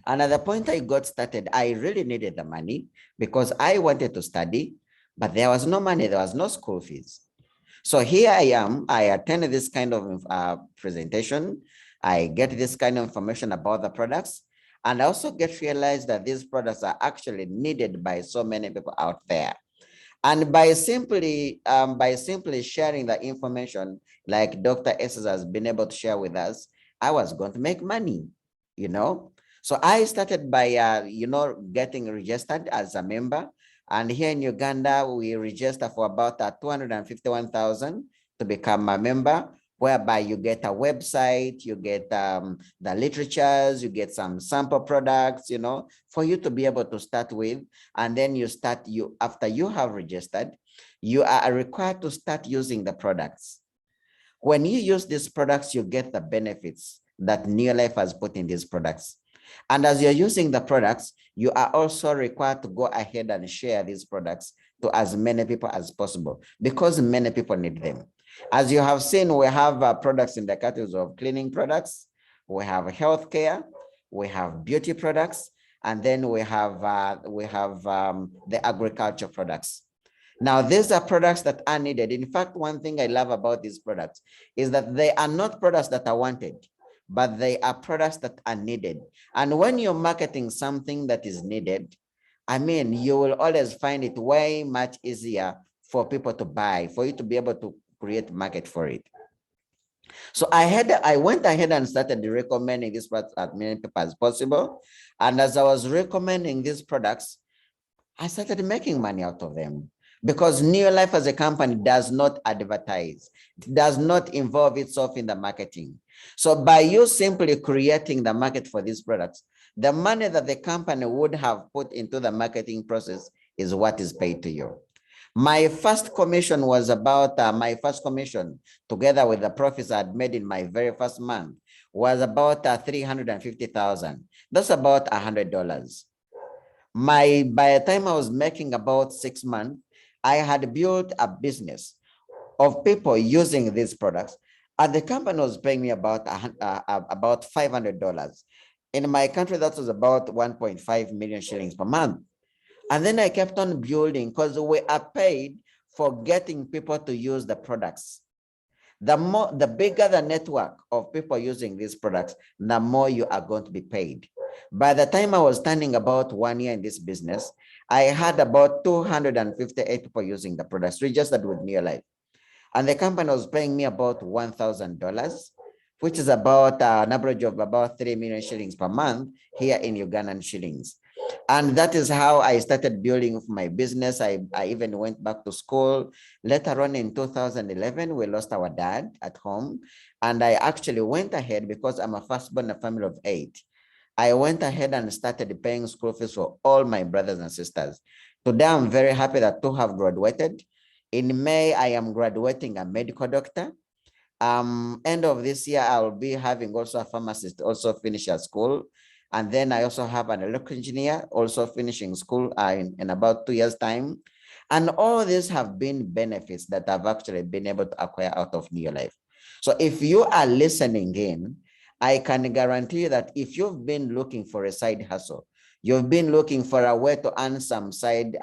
And at the point I got started, I really needed the money because I wanted to study, but there was no money, there was no school fees. So here I am, I attended this kind of presentation. I get this kind of information about the products, and I also get realized that these products are actually needed by so many people out there. And by simply sharing the information, like Dr. Eseza has been able to share with us, I was going to make money, you know. So I started by, getting registered as a member. And here in Uganda, we register for about 251,000 to become a member, whereby you get a website, you get the literatures, you get some sample products, for you to be able to start with. And then after you have registered, you are required to start using the products. When you use these products, you get the benefits that Neolife has put in these products. And as you're using the products, you are also required to go ahead and share these products to as many people as possible, because many people need them. As you have seen, we have products in the categories of cleaning products, we have healthcare, we have beauty products, and then we have the agriculture products. Now, these are products that are needed. In fact, one thing I love about these products is that they are not products that are wanted, but they are products that are needed. And when you're marketing something that is needed, you will always find it way much easier for people to buy, for you to be able to create market for it. So I went ahead and started recommending these products as many people as possible. And as I was recommending these products, I started making money out of them, because Neolife as a company does not advertise. It does not involve itself in the marketing. So by you simply creating the market for these products, the money that the company would have put into the marketing process is what is paid to you. My first commission was about, together with the profits I had made in my very first month, was about 350,000. That's about $100. By the time I was making about 6 months, I had built a business of people using these products, and the company was paying me about $500. In my country, that was about 1.5 million shillings per month. And then I kept on building, because we are paid for getting people to use the products. The bigger the network of people using these products, the more you are going to be paid. By the time I was standing about 1 year in this business, I had about 258 people using the products registered with Neolife. And the company was paying me about $1,000, which is about an average of about 3 million shillings per month here in Ugandan shillings. And that is how I started building my business. I even went back to school. Later on in 2011, we lost our dad at home. And I actually went ahead, because I'm a firstborn in a family of 8. I went ahead and started paying school fees for all my brothers and sisters. Today, I'm very happy that 2 have graduated. In May, I am graduating a medical doctor. End of this year, I will be having also a pharmacist also finish at school. And then I also have an electrical engineer also finishing school in about 2 years' time. And all these have been benefits that I've actually been able to acquire out of Neolife. So if you are listening in, I can guarantee you that if you've been looking for a side hustle, you've been looking for a way to earn some side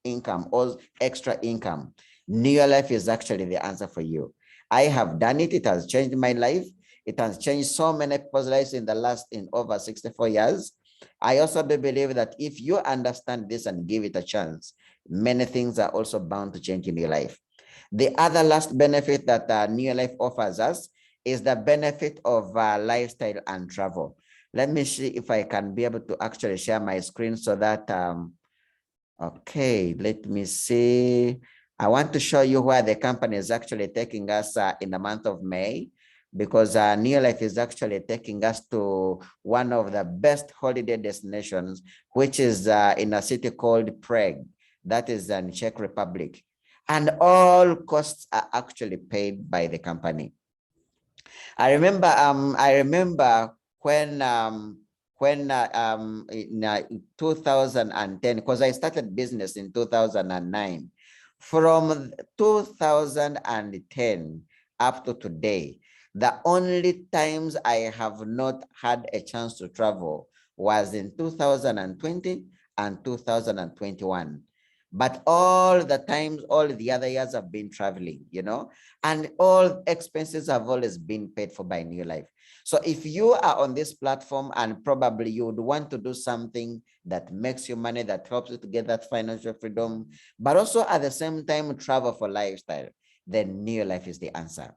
income or extra income, Neolife is actually the answer for you. I have done it. It has changed my life. It has changed so many people's lives in over 64 years. I also do believe that if you understand this and give it a chance, many things are also bound to change in your life. The other last benefit that Neolife offers us is the benefit of lifestyle and travel. Let me see if I can be able to actually share my screen so that, okay, let me see. I want to show you where the company is actually taking us in the month of May, because Neolife is actually taking us to one of the best holiday destinations, which is in a city called Prague. That is in Czech Republic. And all costs are actually paid by the company. I remember when when in 2010, because I started business in 2009. From 2010 up to today, the only times I have not had a chance to travel was in 2020 and 2021. But all the times, all the other years I've been traveling, you know, and all expenses have always been paid for by New Life. So if you are on this platform and probably you would want to do something that makes you money, that helps you to get that financial freedom, but also at the same time travel for lifestyle, then New Life is the answer.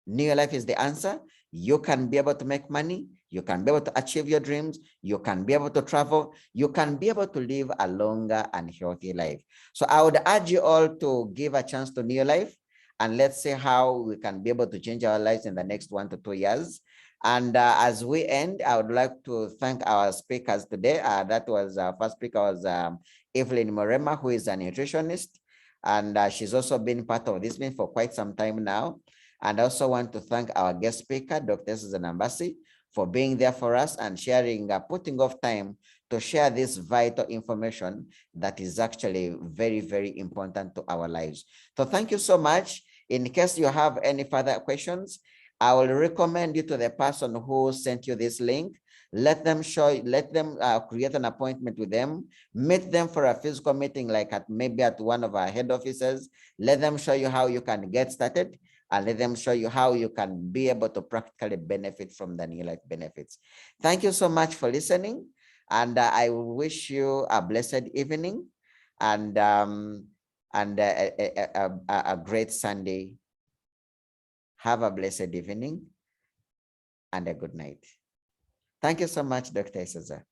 New Life is the answer. You can be able to make money. You can be able to achieve your dreams. You can be able to travel. You can be able to live a longer and healthy life. So I would urge you all to give a chance to New Life, and let's see how we can be able to change our lives in the next 1 to 2 years. And as we end, I would like to thank our speakers today. That was our first speaker was Evelyn Morema, who is a nutritionist. And she's also been part of this meeting for quite some time now. And I also want to thank our guest speaker, Dr. Eseza Nambassi, for being there for us and sharing, putting off time to share this vital information that is actually very, very important to our lives. So thank you so much. In case you have any further questions, I will recommend you to the person who sent you this link. Let them create an appointment with them, meet them for a physical meeting, like maybe at one of our head offices. Let them show you how you can get started, and let them show you how you can be able to practically benefit from the New Life benefits. Thank you so much for listening. And I wish you a blessed evening and a great Sunday. Have a blessed evening and a good night. Thank you so much, Dr. Eseza.